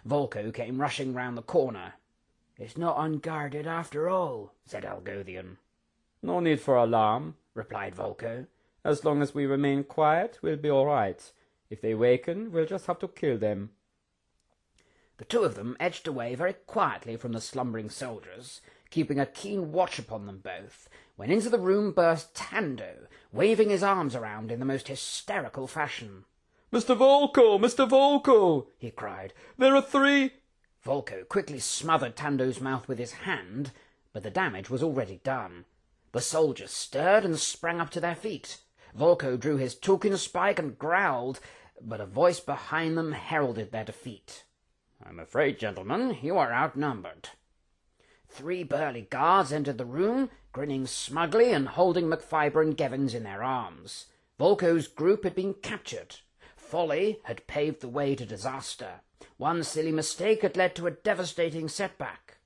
Volko came rushing round the corner. "It's not unguarded after all," said Algothian. "No need for alarm," replied Volko. "As long as we remain quiet, we'll be all right. If they waken, we'll just have to kill them." The 2 of them edged away very quietly from the slumbering soldiers, keeping a keen watch upon them both, when into the room burst Tando, waving his arms around in the most hysterical fashion. "Mr. Volko! Mr. Volko!" he cried. "There are 3—" Volko quickly smothered Tando's mouth with his hand, but the damage was already done. The soldiers stirred and sprang up to their feet. Volko drew his tulkin spike and growled, but a voice behind them heralded their defeat. "I'm afraid, gentlemen, you are outnumbered." 3 burly guards entered the room, grinning smugly and holding MacFiber and Gevins in their arms. Volko's group had been captured. Folly had paved the way to disaster. One silly mistake had led to a devastating setback.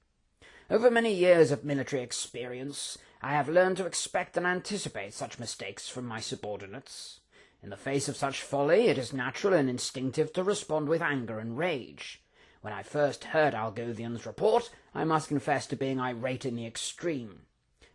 Over many years of military experience, I have learned to expect and anticipate such mistakes from my subordinates. In the face of such folly, it is natural and instinctive to respond with anger and rage. When I first heard Algothian's report, I must confess to being irate in the extreme.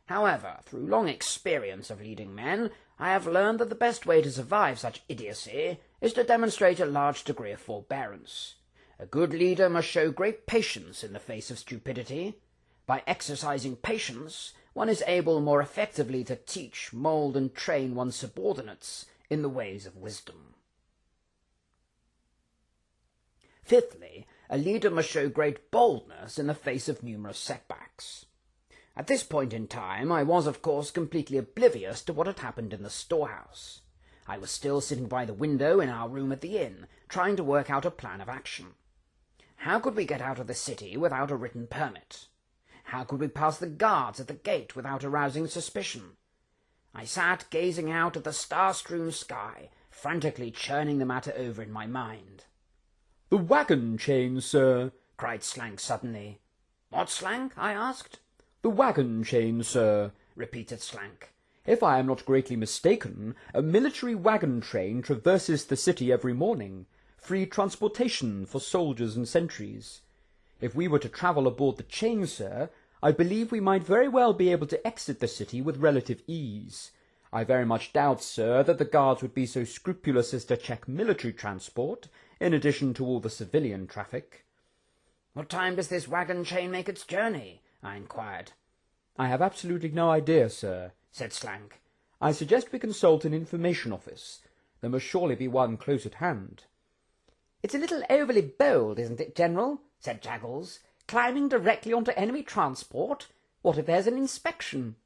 However, through long experience of leading men, I have learned that the best way to survive such idiocy is to demonstrate a large degree of forbearance. A good leader must show great patience in the face of stupidity. By exercising patience, one is able more effectively to teach, mould, and train one's subordinates in the ways of wisdom. Fifthly, a leader must show great boldness in the face of numerous setbacks. At this point in time, I was, of course, completely oblivious to what had happened in the storehouse. I was still sitting by the window in our room at the inn, trying to work out a plan of action. How could we get out of the city without a written permit? How could we pass the guards at the gate without arousing suspicion? I sat gazing out at the star-strewn sky, frantically churning the matter over in my mind. "The wagon chain, sir," cried Slank suddenly. "What, Slank?" I asked. "The wagon chain, sir," repeated Slank. "If I am not greatly mistaken, a military wagon train traverses the city every morning, free transportation for soldiers and sentries. If we were to travel aboard the chain, sir, I believe we might very well be able to exit the city with relative ease. I very much doubt, sir, that the guards would be so scrupulous as to check military transport, in addition to all the civilian traffic." "What time does this wagon chain make its journey?" I inquired. "I have absolutely no idea, sir," said Slank. "I suggest we consult an information office. There must surely be one close at hand." "It's a little overly bold, isn't it, General?" said Jaggles. "Climbing directly onto enemy transport? What if there's an inspection?"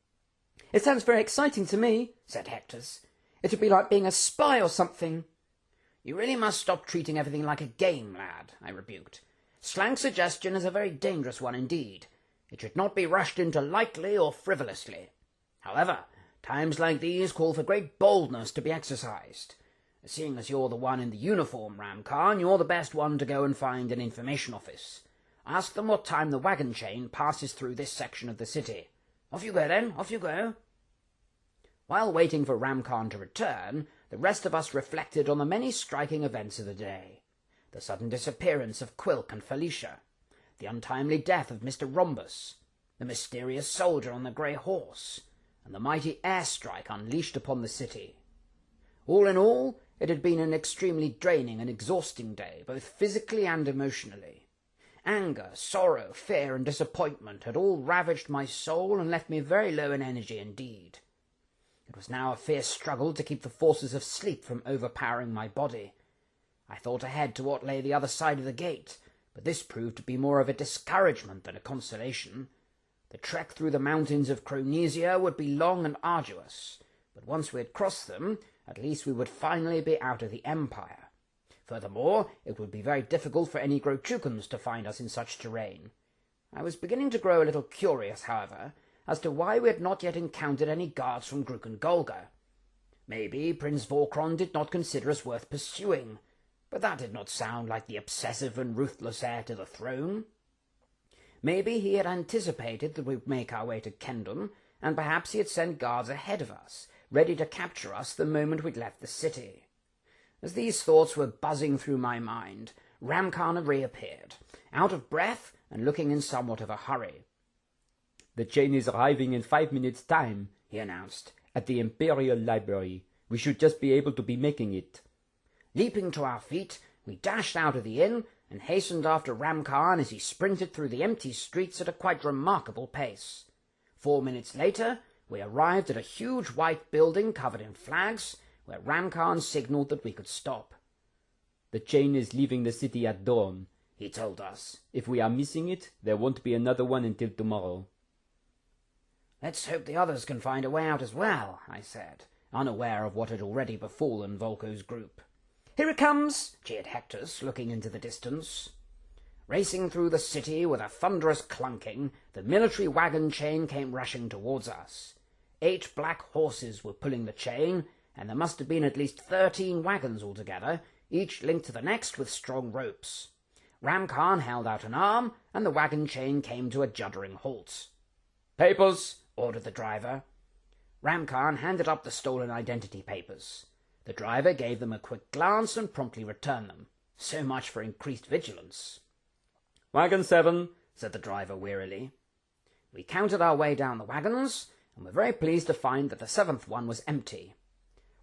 "It sounds very exciting to me," said Hector's. "It would be like being a spy or something." "You really must stop treating everything like a game, lad," I rebuked. "Slank's suggestion is a very dangerous one indeed. It should not be rushed into lightly or frivolously. However, times like these call for great boldness to be exercised. Seeing as you're the one in the uniform, Ramkhan, you're the best one to go and find an information office. Ask them what time the wagon chain passes through this section of the city. Off you go, then, off you go." While waiting for Ramkhan to return, the rest of us reflected on the many striking events of the day. The sudden disappearance of Quilk and Felicia, the untimely death of Mr. Rhombus, the mysterious soldier on the grey horse, and the mighty airstrike unleashed upon the city. All in all, it had been an extremely draining and exhausting day, both physically and emotionally. Anger, sorrow, fear, and disappointment had all ravaged my soul and left me very low in energy indeed. It was now a fierce struggle to keep the forces of sleep from overpowering my body. I thought ahead to what lay the other side of the gate, but this proved to be more of a discouragement than a consolation. The trek through the mountains of Chronesia would be long and arduous, but once we had crossed them, at least we would finally be out of the Empire. Furthermore, it would be very difficult for any Grochukans to find us in such terrain. I was beginning to grow a little curious, however, as to why we had not yet encountered any guards from Gruken-Golga. Maybe Prince Vorkron did not consider us worth pursuing, but that did not sound like the obsessive and ruthless heir to the throne. Maybe he had anticipated that we would make our way to Kendon, and perhaps he had sent guards ahead of us, ready to capture us the moment we'd left the city. As these thoughts were buzzing through my mind, Ramkhan reappeared, out of breath and looking in somewhat of a hurry. "The chain is arriving in 5 minutes' time," he announced, "at the Imperial Library. We should just be able to be making it." Leaping to our feet, we dashed out of the inn and hastened after Ramkhan as he sprinted through the empty streets at a quite remarkable pace. 4 minutes later, we arrived at a huge white building covered in flags, where Ramkhan signalled that we could stop. "The chain is leaving the city at dawn," he told us. "If we are missing it, there won't be another one until tomorrow." "Let's hope the others can find a way out as well," I said, unaware of what had already befallen Volko's group. "Here it comes!" cheered Hector's, looking into the distance. Racing through the city with a thunderous clunking, the military wagon chain came rushing towards us. 8 black horses were pulling the chain, and there must have been at least 13 wagons altogether, each linked to the next with strong ropes. Ramkhan held out an arm, and the wagon chain came to a juddering halt. "Papers!" ordered the driver. Ramkhan handed up the stolen identity papers. The driver gave them a quick glance and promptly returned them. So much for increased vigilance. "Wagon 7, said the driver wearily. We counted our way down the wagons, and were very pleased to find that the 7th one was empty.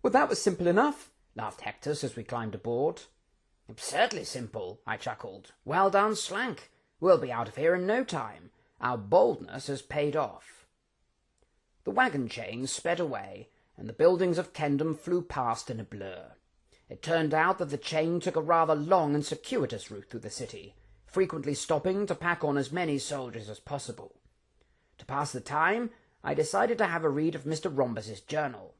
Well, that was simple enough, laughed Hector as we climbed aboard. Absurdly simple, I chuckled. Well done, Slank. We'll be out of here in no time. Our boldness has paid off. The wagon chain sped away, and the buildings of Kendham flew past in a blur. It turned out that the chain took a rather long and circuitous route through the city, frequently stopping to pack on as many soldiers as possible. To pass the time, I decided to have a read of Mr. Rhombus's journal.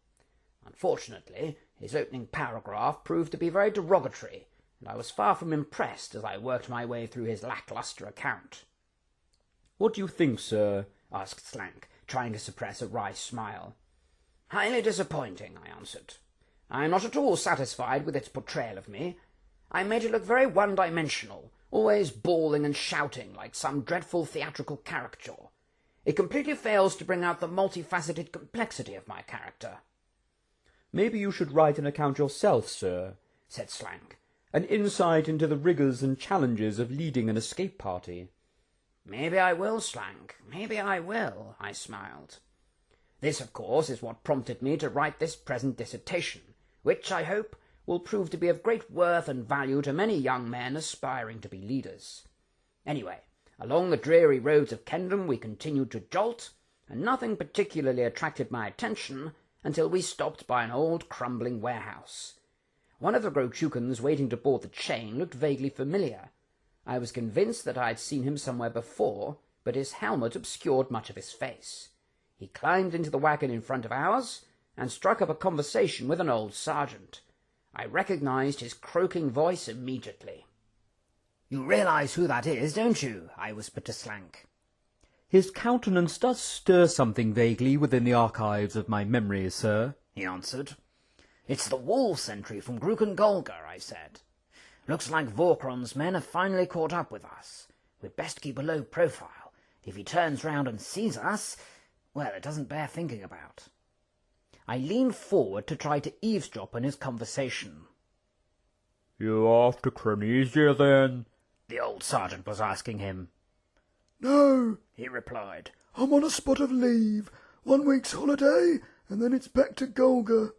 Unfortunately, his opening paragraph proved to be very derogatory, and I was far from impressed as I worked my way through his lacklustre account. "What do you think, sir?" asked Slank, trying to suppress a wry smile. Highly disappointing, I answered. I am not at all satisfied with its portrayal of me. I made it look very one-dimensional, always bawling and shouting like some dreadful theatrical caricature. It completely fails to bring out the multifaceted complexity of my character. "Maybe you should write an account yourself, sir," said Slank. "An insight into the rigours and challenges of leading an escape party." Maybe I will, Slank. Maybe I will, I smiled. This, of course, is what prompted me to write this present dissertation, which, I hope, will prove to be of great worth and value to many young men aspiring to be leaders. Anyway, along the dreary roads of Kendham we continued to jolt, and nothing particularly attracted my attention until we stopped by an old crumbling warehouse. One of the Grochucans waiting to board the chain looked vaguely familiar. I was convinced that I had seen him somewhere before, but his helmet obscured much of his face. He climbed into the wagon in front of ours, and struck up a conversation with an old sergeant. I recognized his croaking voice immediately. "You realize who that is, don't you?" I whispered to Slank. "His countenance does stir something vaguely within the archives of my memory, sir," he answered. "It's the wall sentry from Gruken-Golga," I said. "Looks like Vorkron's men have finally caught up with us. We'd best keep a low profile. If he turns round and sees us, well, it doesn't bear thinking about." I leaned forward to try to eavesdrop on his conversation. "You off to Cronesia, then?" the old sergeant was asking him. "No," he replied. "I'm on a spot of leave. 1 week's holiday, and then it's back to Golga."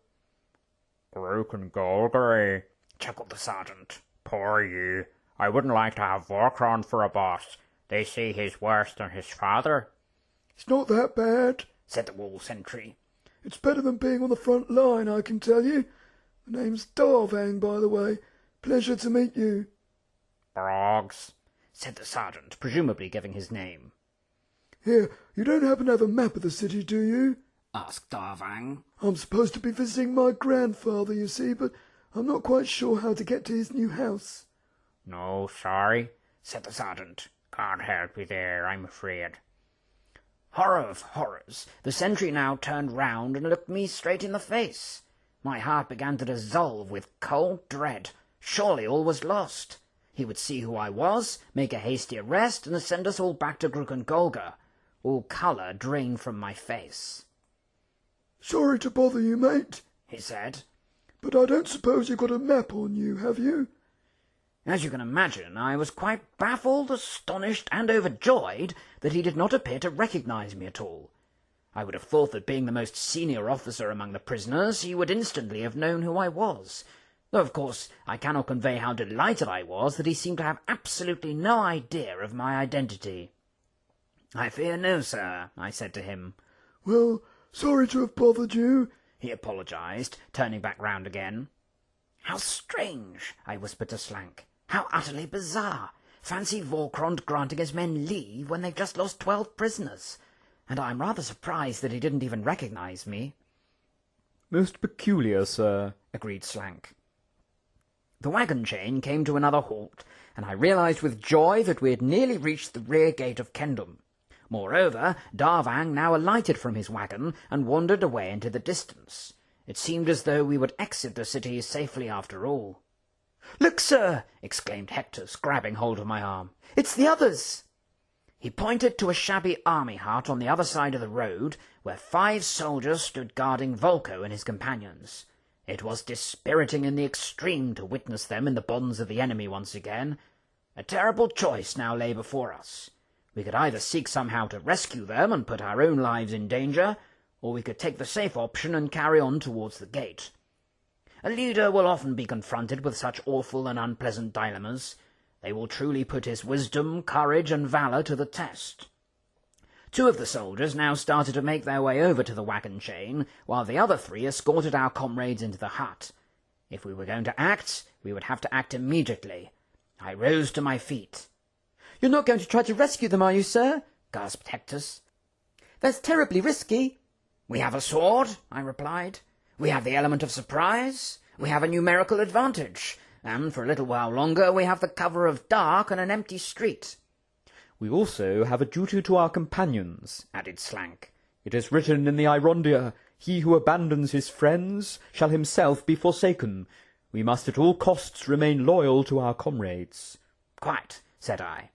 "Gruken-Golga, chuckled the sergeant. Poor you. I wouldn't like to have Vorkron for a boss. They say he's worse than his father." "It's not that bad," said the wall sentry. "It's better than being on the front line, I can tell you. The name's Darvang, by the way. Pleasure to meet you." "Broggs," said the sergeant, presumably giving his name. "Here, you don't happen to have a map of the city, do you?" asked Darvang. "I'm supposed to be visiting my grandfather, you see, but I'm not quite sure how to get to his new house." "No, sorry," said the sergeant. "Can't help you there, I'm afraid." Horror of horrors! The sentry now turned round and looked me straight in the face. My heart began to dissolve with cold dread. Surely all was lost. He would see who I was, make a hasty arrest, and send us all back to Gruken-Golga. All colour drained from my face. "Sorry to bother you, mate," he said. "but I don't suppose you've got a map on you, have you?" As you can imagine, I was quite baffled, astonished, and overjoyed that he did not appear to recognize me at all. I would have thought that being the most senior officer among the prisoners, he would instantly have known who I was, though of course I cannot convey how delighted I was that he seemed to have absolutely no idea of my identity. "I fear no, sir," I said to him. "Well, sorry to have bothered you," he apologized, turning back round again. "How strange," I whispered to Slank. "How utterly bizarre! Fancy Vorkron granting his men leave when they've just lost 12 prisoners. And I'm rather surprised that he didn't even recognize me." "Most peculiar, sir," agreed Slank. The wagon chain came to another halt, and I realized with joy that we had nearly reached the rear gate of Kendham. Moreover, Darvang now alighted from his wagon and wandered away into the distance. It seemed as though we would exit the city safely after all. "Look, sir!" exclaimed Hector, grabbing hold of my arm. "It's the others!" He pointed to a shabby army hut on the other side of the road, where 5 soldiers stood guarding Volko and his companions. It was dispiriting in the extreme to witness them in the bonds of the enemy once again. A terrible choice now lay before us. We could either seek somehow to rescue them and put our own lives in danger, or we could take the safe option and carry on towards the gate. A leader will often be confronted with such awful and unpleasant dilemmas. They will truly put his wisdom, courage, and valour to the test. 2 of the soldiers now started to make their way over to the wagon chain, while the other 3 escorted our comrades into the hut. If we were going to act, we would have to act immediately. I rose to my feet. "You're not going to try to rescue them, are you, sir?" gasped Hectus. "That's terribly risky." "We have a sword," I replied. "We have the element of surprise. We have a numerical advantage. And for a little while longer we have the cover of dark and an empty street." "We also have a duty to our companions," added Slank. "It is written in the Irondia, 'He who abandons his friends shall himself be forsaken.' We must at all costs remain loyal to our comrades." "Quite," said I.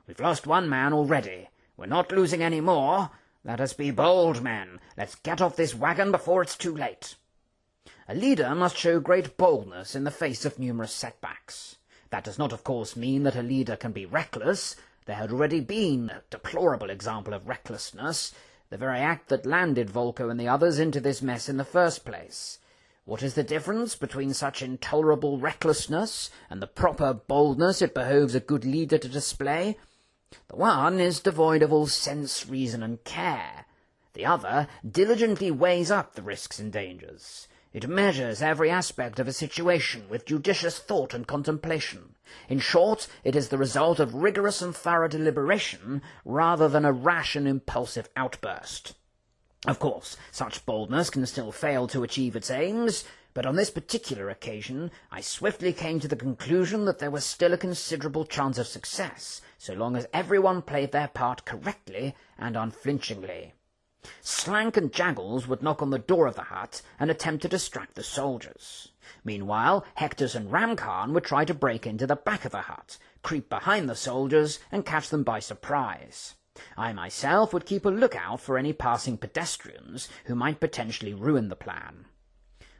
"We've lost 1 man already. We're not losing any more. Let us be bold, men. Let's get off this wagon before it's too late." A leader must show great boldness in the face of numerous setbacks. That does not, of course, mean that a leader can be reckless. There had already been a deplorable example of recklessness, the very act that landed Volko and the others into this mess in the first place. What is the difference between such intolerable recklessness and the proper boldness it behoves a good leader to display? The one is devoid of all sense, reason, and care. The other diligently weighs up the risks and dangers. It measures every aspect of a situation with judicious thought and contemplation. In short, it is the result of rigorous and thorough deliberation rather than a rash and impulsive outburst. Of course, such boldness can still fail to achieve its aims, but on this particular occasion I swiftly came to the conclusion that there was still a considerable chance of success, so long as everyone played their part correctly and unflinchingly. Slank and Jaggles would knock on the door of the hut and attempt to distract the soldiers. Meanwhile, Hectus and Ramkhan would try to break into the back of the hut, creep behind the soldiers, and catch them by surprise. I myself would keep a lookout for any passing pedestrians who might potentially ruin the plan.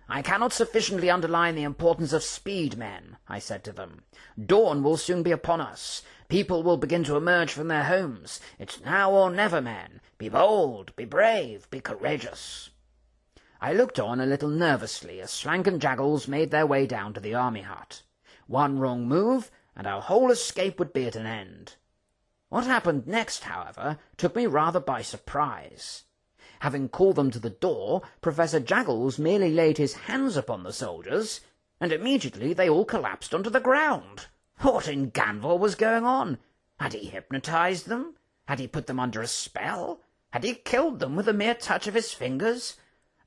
"I cannot sufficiently underline the importance of speed, men," I said to them. "Dawn will soon be upon us. People will begin to emerge from their homes. It's now or never, men. Be bold, be brave, be courageous." I looked on a little nervously as Slank and Jaggles made their way down to the army hut. One wrong move, and our whole escape would be at an end. What happened next, however, took me rather by surprise. Having called them to the door, Professor Jaggles merely laid his hands upon the soldiers, and immediately they all collapsed onto the ground. What in Ganville was going on? Had he hypnotized them? Had he put them under a spell? Had he killed them with a mere touch of his fingers?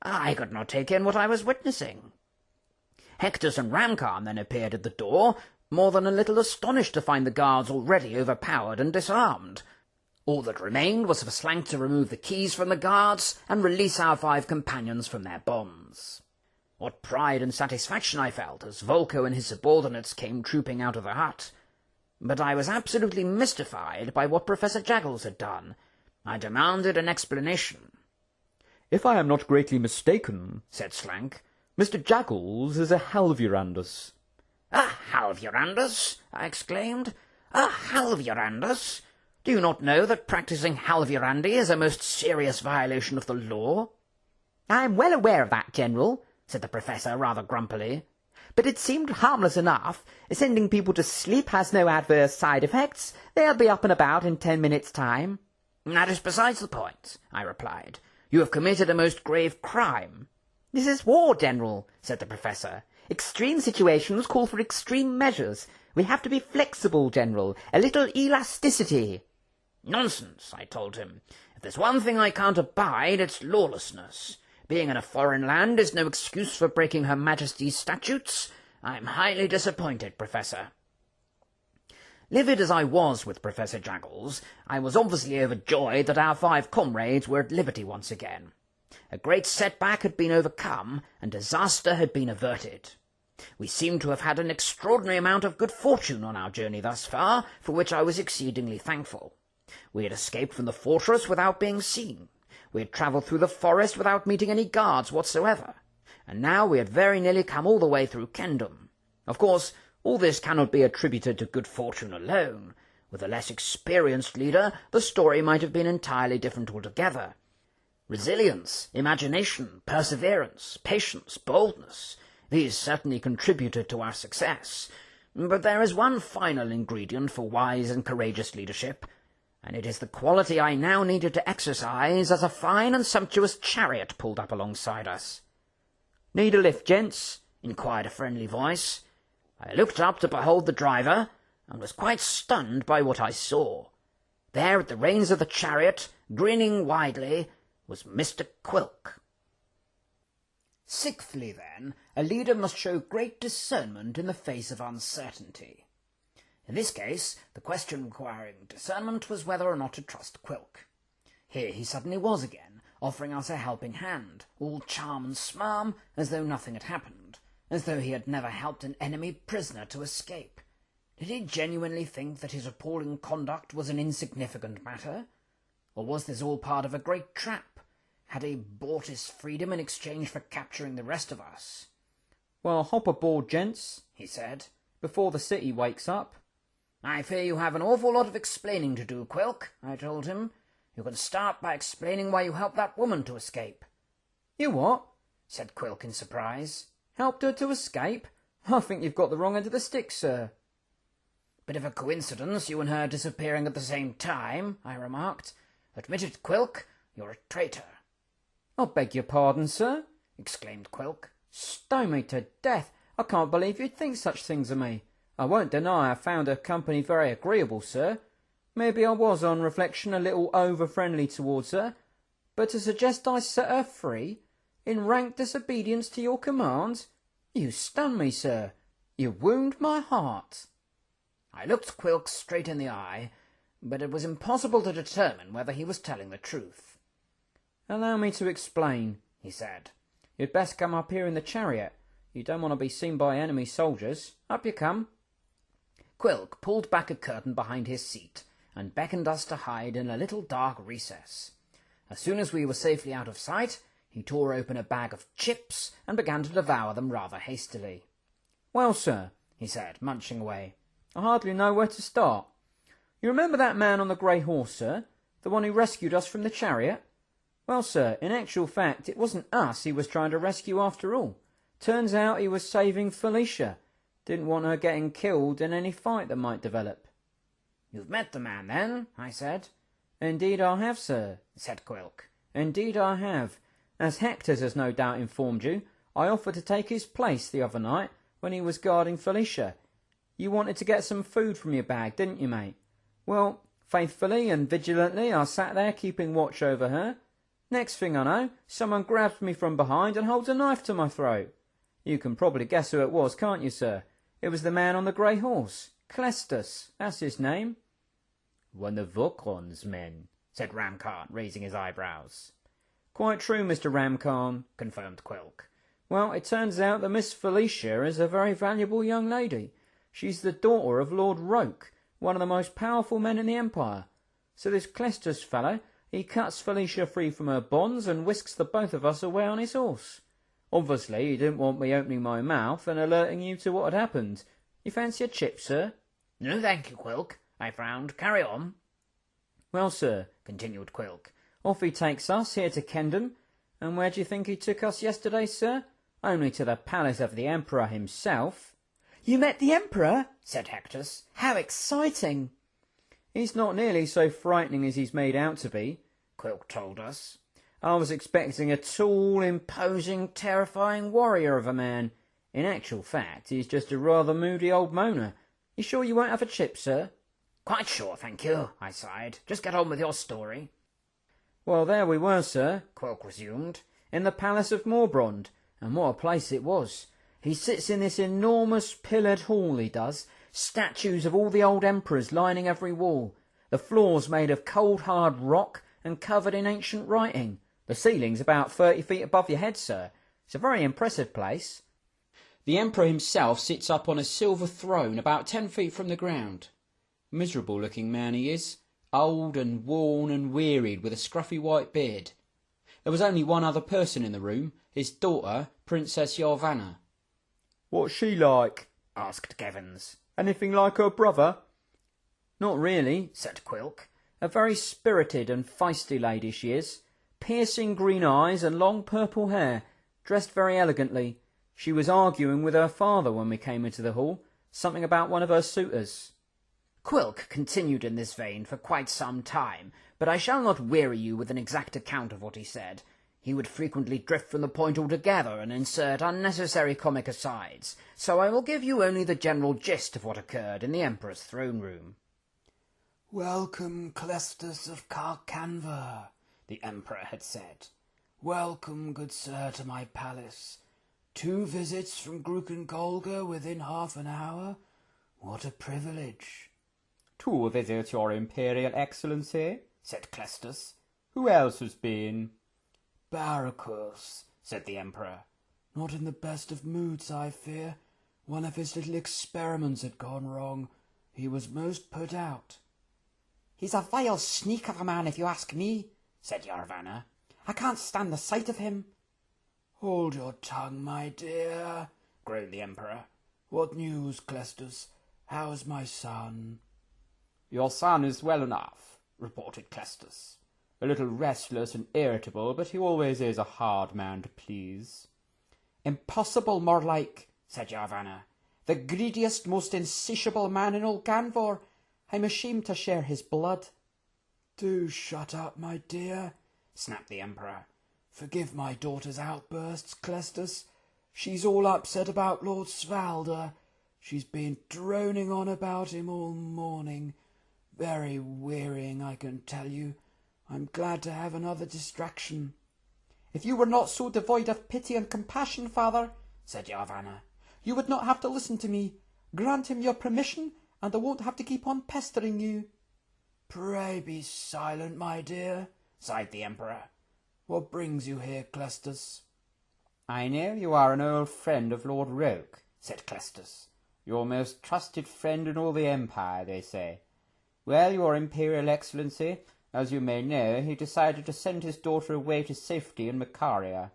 I could not take in what I was witnessing. Hectus and Ramkhan then appeared at the door, more than a little astonished to find the guards already overpowered and disarmed. All that remained was for Slank to remove the keys from the guards and release our 5 companions from their bonds. What pride and satisfaction I felt as Volko and his subordinates came trooping out of the hut. But I was absolutely mystified by what Professor Jaggles had done. I demanded an explanation. "If I am not greatly mistaken," said Slank, "Mr. Jaggles is a Halvurandus." "A Halvurandus?" I exclaimed. "A Halvurandus? Do you not know that practising Halvurandy is a most serious violation of the law?" "I am well aware of that, General," said the Professor rather grumpily. "But it seemed harmless enough. Sending people to sleep has no adverse side effects. They'll be up and about in 10 minutes' time." "That is besides the point," I replied. "You have committed a most grave crime." "This is war, General," said the Professor. "Extreme situations call for extreme measures. We have to be flexible, General. A little elasticity." "Nonsense," I told him. "If there's one thing I can't abide, it's lawlessness. Being in a foreign land is no excuse for breaking Her Majesty's statutes. I'm highly disappointed, Professor." Livid as I was with Professor Jaggles, I was obviously overjoyed that our 5 comrades were at liberty once again. A great setback had been overcome, and disaster had been averted. We seemed to have had an extraordinary amount of good fortune on our journey thus far, for which I was exceedingly thankful. We had escaped from the fortress without being seen. We had travelled through the forest without meeting any guards whatsoever. and now we had very nearly come all the way through Kendom. Of course, all this cannot be attributed to good fortune alone. With a less experienced leader, the story might have been entirely different altogether. Resilience, imagination, perseverance, patience, boldness, these certainly contributed to our success. But there is one final ingredient for wise and courageous leadership, and it is the quality I now needed to exercise as a fine and sumptuous chariot pulled up alongside us. "Need a lift, gents?" inquired a friendly voice. I looked up to behold the driver, and was quite stunned by what I saw. There at the reins of the chariot, grinning widely, was Mr. Quilk. Sixthly, then, a leader must show great discernment in the face of uncertainty. In this case, the question requiring discernment was whether or not to trust Quilk. Here he suddenly was again, offering us a helping hand, all charm and smarm, as though nothing had happened, as though he had never helped an enemy prisoner to escape. Did he genuinely think that his appalling conduct was an insignificant matter? Or was this all part of a great trap? Had he bought his freedom in exchange for capturing the rest of us? "Well, hop aboard, gents," he said, "before the city wakes up." "I fear you have an awful lot of explaining to do, Quilk," I told him. "You can start by explaining why you helped that woman to escape." "You what?" said Quilk in surprise. "Helped her to escape? I think you've got the wrong end of the stick, sir." "Bit of a coincidence, you and her disappearing at the same time," I remarked. "Admit it, Quilk, you're a traitor." "I beg your pardon, sir," exclaimed Quilk. "Stone me to death. I can't believe you'd think such things of me. I won't deny I found her company very agreeable, sir. Maybe I was, on reflection, a little over-friendly towards her. But to suggest I set her free, in rank disobedience to your commands, you stun me, sir. You wound my heart." I looked Quilk straight in the eye, but it was impossible to determine whether he was telling the truth. "Allow me to explain," he said. "You'd best come up here in the chariot. You don't want to be seen by enemy soldiers. Up you come." Quilk pulled back a curtain behind his seat and beckoned us to hide in a little dark recess. As soon as we were safely out of sight, he tore open a bag of chips and began to devour them rather hastily. "Well, sir," he said, munching away, "I hardly know where to start. You remember that man on the grey horse, sir? The one who rescued us from the chariot? Well, sir, in actual fact, it wasn't us he was trying to rescue after all. Turns out he was saving Felicia. Didn't want her getting killed in any fight that might develop." "You've met the man, then?" I said. "Indeed I have, sir," said Quilk. "Indeed I have. As Hector has no doubt informed you, I offered to take his place the other night when he was guarding Felicia. You wanted to get some food from your bag, didn't you, mate? Well, faithfully and vigilantly I sat there keeping watch over her. Next thing I know, someone grabs me from behind and holds a knife to my throat. You can probably guess who it was, can't you, sir? It was the man on the grey horse. Clestus, that's his name." "One of Vokron's men," said Ramcarn, raising his eyebrows. "Quite true, Mr. Ramcarn," confirmed Quilk. "Well, it turns out that Miss Felicia is a very valuable young lady. She's the daughter of Lord Roke, one of the most powerful men in the Empire. So this Clestus fellow, he cuts Felicia free from her bonds and whisks the both of us away on his horse. Obviously, he didn't want me opening my mouth and alerting you to what had happened. You fancy a chip, sir?" "No, thank you, Quilk," I frowned. "Carry on." "Well, sir," continued Quilk, "off he takes us here to Kendom. And where do you think he took us yesterday, sir? Only to the palace of the Emperor himself." "You met the Emperor?" said Hectus. "How exciting!" "He's not nearly so frightening as he's made out to be," Quilk told us. "I was expecting a tall, imposing, terrifying warrior of a man. In actual fact, he's just a rather moody old moaner. You sure you won't have a chip, sir?" "Quite sure, thank you," I sighed. "Just get on with your story." "Well, there we were, sir," Quilk resumed, "in the Palace of Morbrond, and what a place it was. He sits in this enormous pillared hall, he does, statues of all the old emperors lining every wall, the floors made of cold hard rock and covered in ancient writing. The ceiling's about 30 feet above your head, sir. It's a very impressive place. The Emperor himself sits up on a silver throne about 10 feet from the ground. Miserable-looking man he is, old and worn and wearied, with a scruffy white beard. There was only one other person in the room, his daughter, Princess Yarvanna. What's she like? asked Gevins. Anything like her brother? Not really, said Quilk. A very spirited and feisty lady she is. Piercing green eyes and long purple hair, dressed very elegantly. She was arguing with her father when we came into the hall, something about one of her suitors. Quilk continued in this vein for quite some time, but I shall not weary you with an exact account of what he said. He would frequently drift from the point altogether and insert unnecessary comic asides, so I will give you only the general gist of what occurred in the Emperor's throne room. "Welcome, Clestus of Carcanver," the Emperor had said. "Welcome, good sir, to my palace. 2 visits from Grukenkolga within half an hour. What a privilege." 2 visits, your Imperial Excellency, said Clestus. Who else has been? "Baracus," said the Emperor. "Not in the best of moods, I fear. One of his little experiments had gone wrong. He was most put out." "He's a vile sneak of a man, if you ask me," said Yarvanna. "I can't stand the sight of him." "Hold your tongue, my dear," groaned the Emperor. "What news, Clestus? How's my son?" Your son is well enough, reported Clestus. A little restless and irritable, but he always is a hard man to please. "Impossible, more like," said Yarvanna. "The greediest, most insatiable man in all Ganvor. I'm ashamed to share his blood." "Do shut up, my dear," snapped the Emperor. "Forgive my daughter's outbursts, Clestus. She's all upset about Lord Svalda. She's been droning on about him all morning. Very wearying, I can tell you. I'm glad to have another distraction." "If you were not so devoid of pity and compassion, father," said Yarvanna, "you would not have to listen to me. Grant him your permission, and I won't have to keep on pestering you." "Pray be silent, my dear," sighed the Emperor. "What brings you here, Clestus?" I know you are an old friend of Lord Roke, said Clestus. Your most trusted friend in all the Empire, they say. Well, your Imperial Excellency, as you may know, he decided to send his daughter away to safety in Macaria.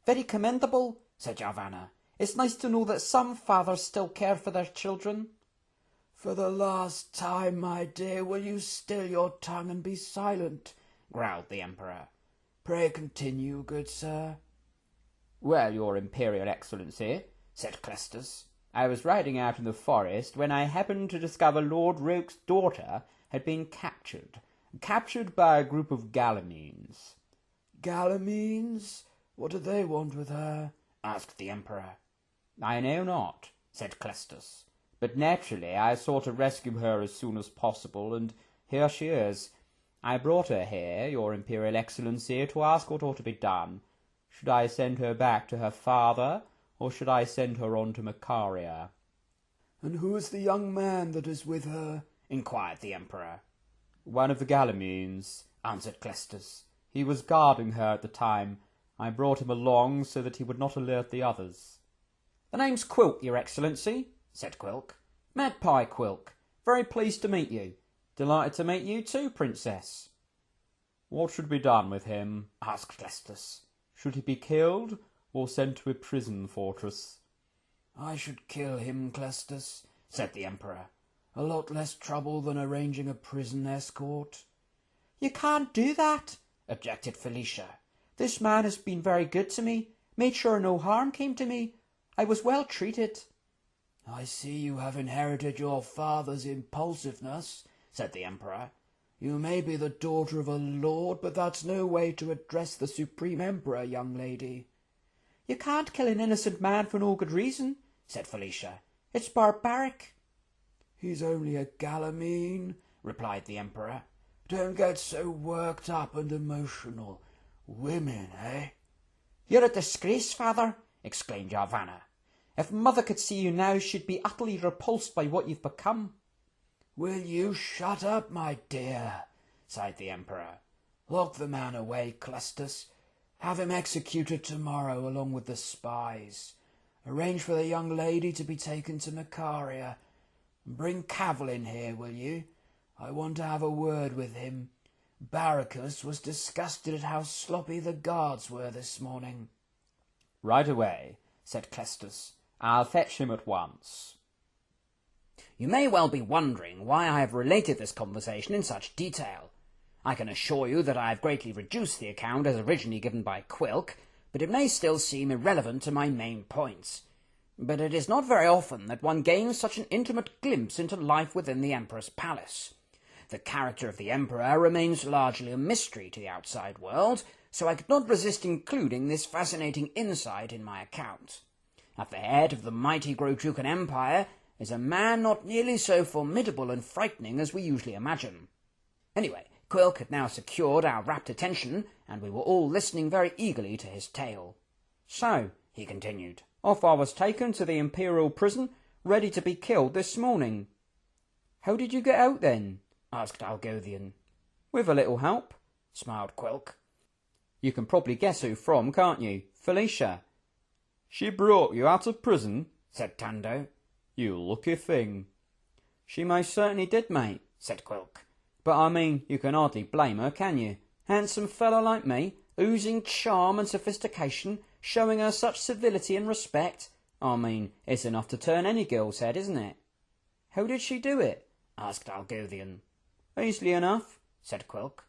"Very commendable," said Yarvanna. "It's nice to know that some fathers still care for their children." "For the last time, my dear, will you still your tongue and be silent?" growled the Emperor. "Pray continue, good sir." Well, your Imperial Excellency, said Clestus, I was riding out in the forest when I happened to discover Lord Roke's daughter had been captured by a group of Galamines. "Galamines? What do they want with her?" asked the Emperor. I know not, said Clestus, but naturally I sought to rescue her as soon as possible, and here she is. I brought her here, your Imperial Excellency, to ask what ought to be done. Should I send her back to her father, or should I send her on to Macaria? "And who is the young man that is with her?" inquired the Emperor. One of the Galamines, answered Clestus. He was guarding her at the time. I brought him along so that he would not alert the others. "The name's Quilk, your Excellency," said Quilk. "Magpie Quilk. Very pleased to meet you. Delighted to meet you too, Princess." What should be done with him? asked Clestus. Should he be killed, or sent to a prison fortress? "I should kill him, Clestus," said the Emperor. "A lot less trouble than arranging a prison escort." "You can't do that," objected Felicia. "This man has been very good to me, made sure no harm came to me. I was well treated." "I see you have inherited your father's impulsiveness," said the Emperor. "You may be the daughter of a lord, but that's no way to address the Supreme Emperor, young lady." "You can't kill an innocent man for no good reason," said Felicia. "It's barbaric." "He's only a Galamine," replied the Emperor. "Don't get so worked up and emotional. Women, eh?" "You're a disgrace, father," exclaimed Yarvanna. "If mother could see you now, she'd be utterly repulsed by what you've become." "Will you shut up, my dear?" sighed the Emperor. "Lock the man away, Clestus. Have him executed tomorrow along with the spies. Arrange for the young lady to be taken to Macaria. Bring Cavil in here, will you? I want to have a word with him. Barracus was disgusted at how sloppy the guards were this morning. Right away, said Clestus. I'll fetch him at once. You may well be wondering why I have related this conversation in such detail. I can assure you that I have greatly reduced the account as originally given by Quilk, but it may still seem irrelevant to my main points. But it is not very often that one gains such an intimate glimpse into life within the Emperor's palace. The character of the Emperor remains largely a mystery to the outside world, so I could not resist including this fascinating insight in my account. At the head of the mighty Grojukan Empire is a man not nearly so formidable and frightening as we usually imagine. Anyway, Quilk had now secured our rapt attention, and we were all listening very eagerly to his tale. So, he continued, off I was taken to the Imperial prison, ready to be killed this morning. How did you get out then? Asked Algothian. With a little help, smiled Quilk. You can probably guess who from, can't you? Felicia. She brought you out of prison, said Tando. You lucky thing. She most certainly did, mate, said Quilk. But I mean, you can hardly blame her, can you? Handsome fellow like me, oozing charm and sophistication, showing her such civility and respect. I mean, it's enough to turn any girl's head, isn't it? How did she do it? Asked Algothian. Easily enough, said Quilk.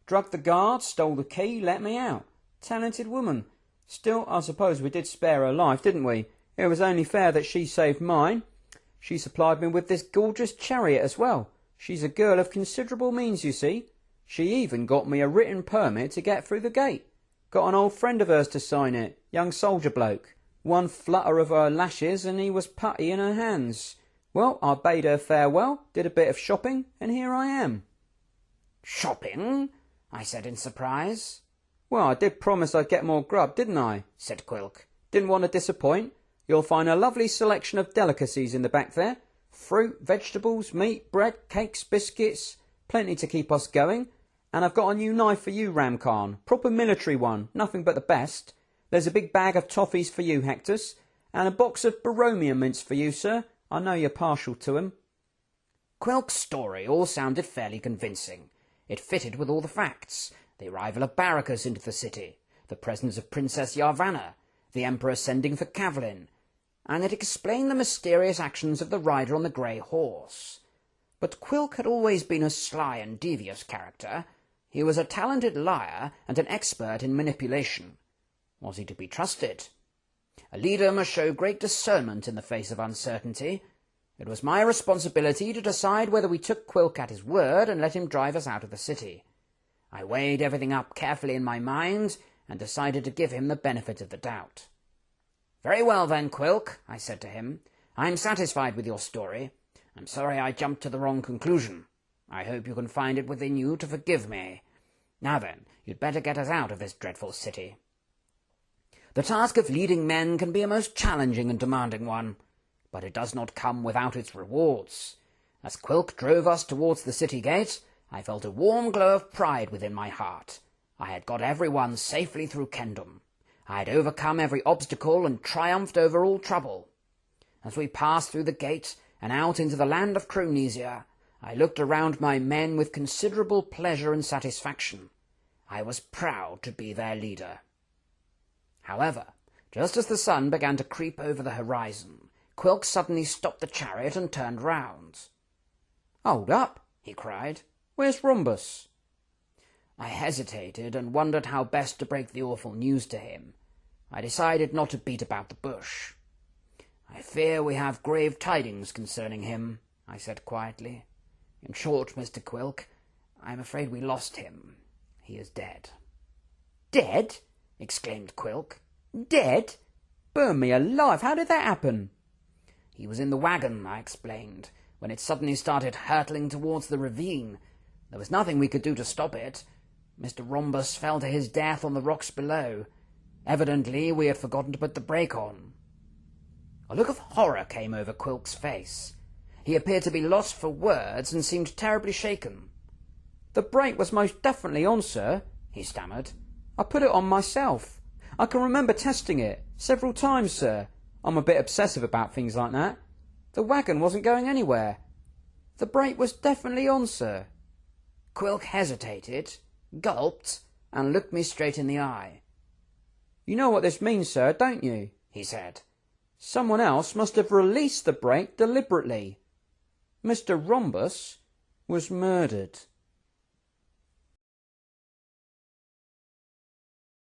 Drugged the guard, stole the key, let me out. Talented woman. Still, I suppose we did spare her life, didn't we? It was only fair that she saved mine. She supplied me with this gorgeous chariot as well. She's a girl of considerable means, you see. She even got me a written permit to get through the gate. Got an old friend of hers to sign it, young soldier bloke. One flutter of her lashes and he was putty in her hands. Well, I bade her farewell, did a bit of shopping, and here I am. Shopping? I said in surprise. Well, I did promise I'd get more grub, didn't I? Said Quilk. Didn't want to disappoint. You'll find a lovely selection of delicacies in the back there. Fruit, vegetables, meat, bread, cakes, biscuits. Plenty to keep us going. And I've got a new knife for you, Ramkhan. Proper military one, nothing but the best. There's a big bag of toffees for you, Hectus. And a box of Boromia mints for you, sir. I know you're partial to 'em. Quilk's story all sounded fairly convincing. It fitted with all the facts. The arrival of Barracus into the city, the presence of Princess Yavanna, the Emperor sending for Kavlin, and it explained the mysterious actions of the rider on the grey horse. But Quilk had always been a sly and devious character. He was a talented liar and an expert in manipulation. Was he to be trusted? A leader must show great discernment in the face of uncertainty. It was my responsibility to decide whether we took Quilk at his word and let him drive us out of the city. I weighed everything up carefully in my mind and decided to give him the benefit of the doubt. "Very well then, Quilk," I said to him. "I'm satisfied with your story. I'm sorry I jumped to the wrong conclusion. I hope you can find it within you to forgive me. Now then, you'd better get us out of this dreadful city. The task of leading men can be a most challenging and demanding one, but it does not come without its rewards. As Quilk drove us towards the city gate, I felt a warm glow of pride within my heart. I had got everyone safely through Kendom. I had overcome every obstacle and triumphed over all trouble. As we passed through the gate and out into the land of Cronesia, I looked around my men with considerable pleasure and satisfaction. I was proud to be their leader. However, just as the sun began to creep over the horizon, Quilk suddenly stopped the chariot and turned round. "Hold up," he cried. "Where's Rhombus?" I hesitated and wondered how best to break the awful news to him. I decided not to beat about the bush. "I fear we have grave tidings concerning him," I said quietly. "In short, Mr. Quilk, I am afraid we lost him. He is dead." "Dead?" exclaimed Quilk. "Dead? Burn me alive, how did that happen?" "He was in the wagon," I explained, "when it suddenly started hurtling towards the ravine. There was nothing we could do to stop it. Mr. Rhombus fell to his death on the rocks below. Evidently we had forgotten to put the brake on." A look of horror came over Quilk's face. He appeared to be lost for words and seemed terribly shaken. "The brake was most definitely on, sir," he stammered. "I put it on myself. I can remember testing it several times, sir. I'm a bit obsessive about things like that. The wagon wasn't going anywhere. The brake was definitely on, sir." Quilk hesitated, gulped, and looked me straight in the eye. "You know what this means, sir, don't you?" he said. "Someone else must have released the brake deliberately. Mr. Rhombus was murdered."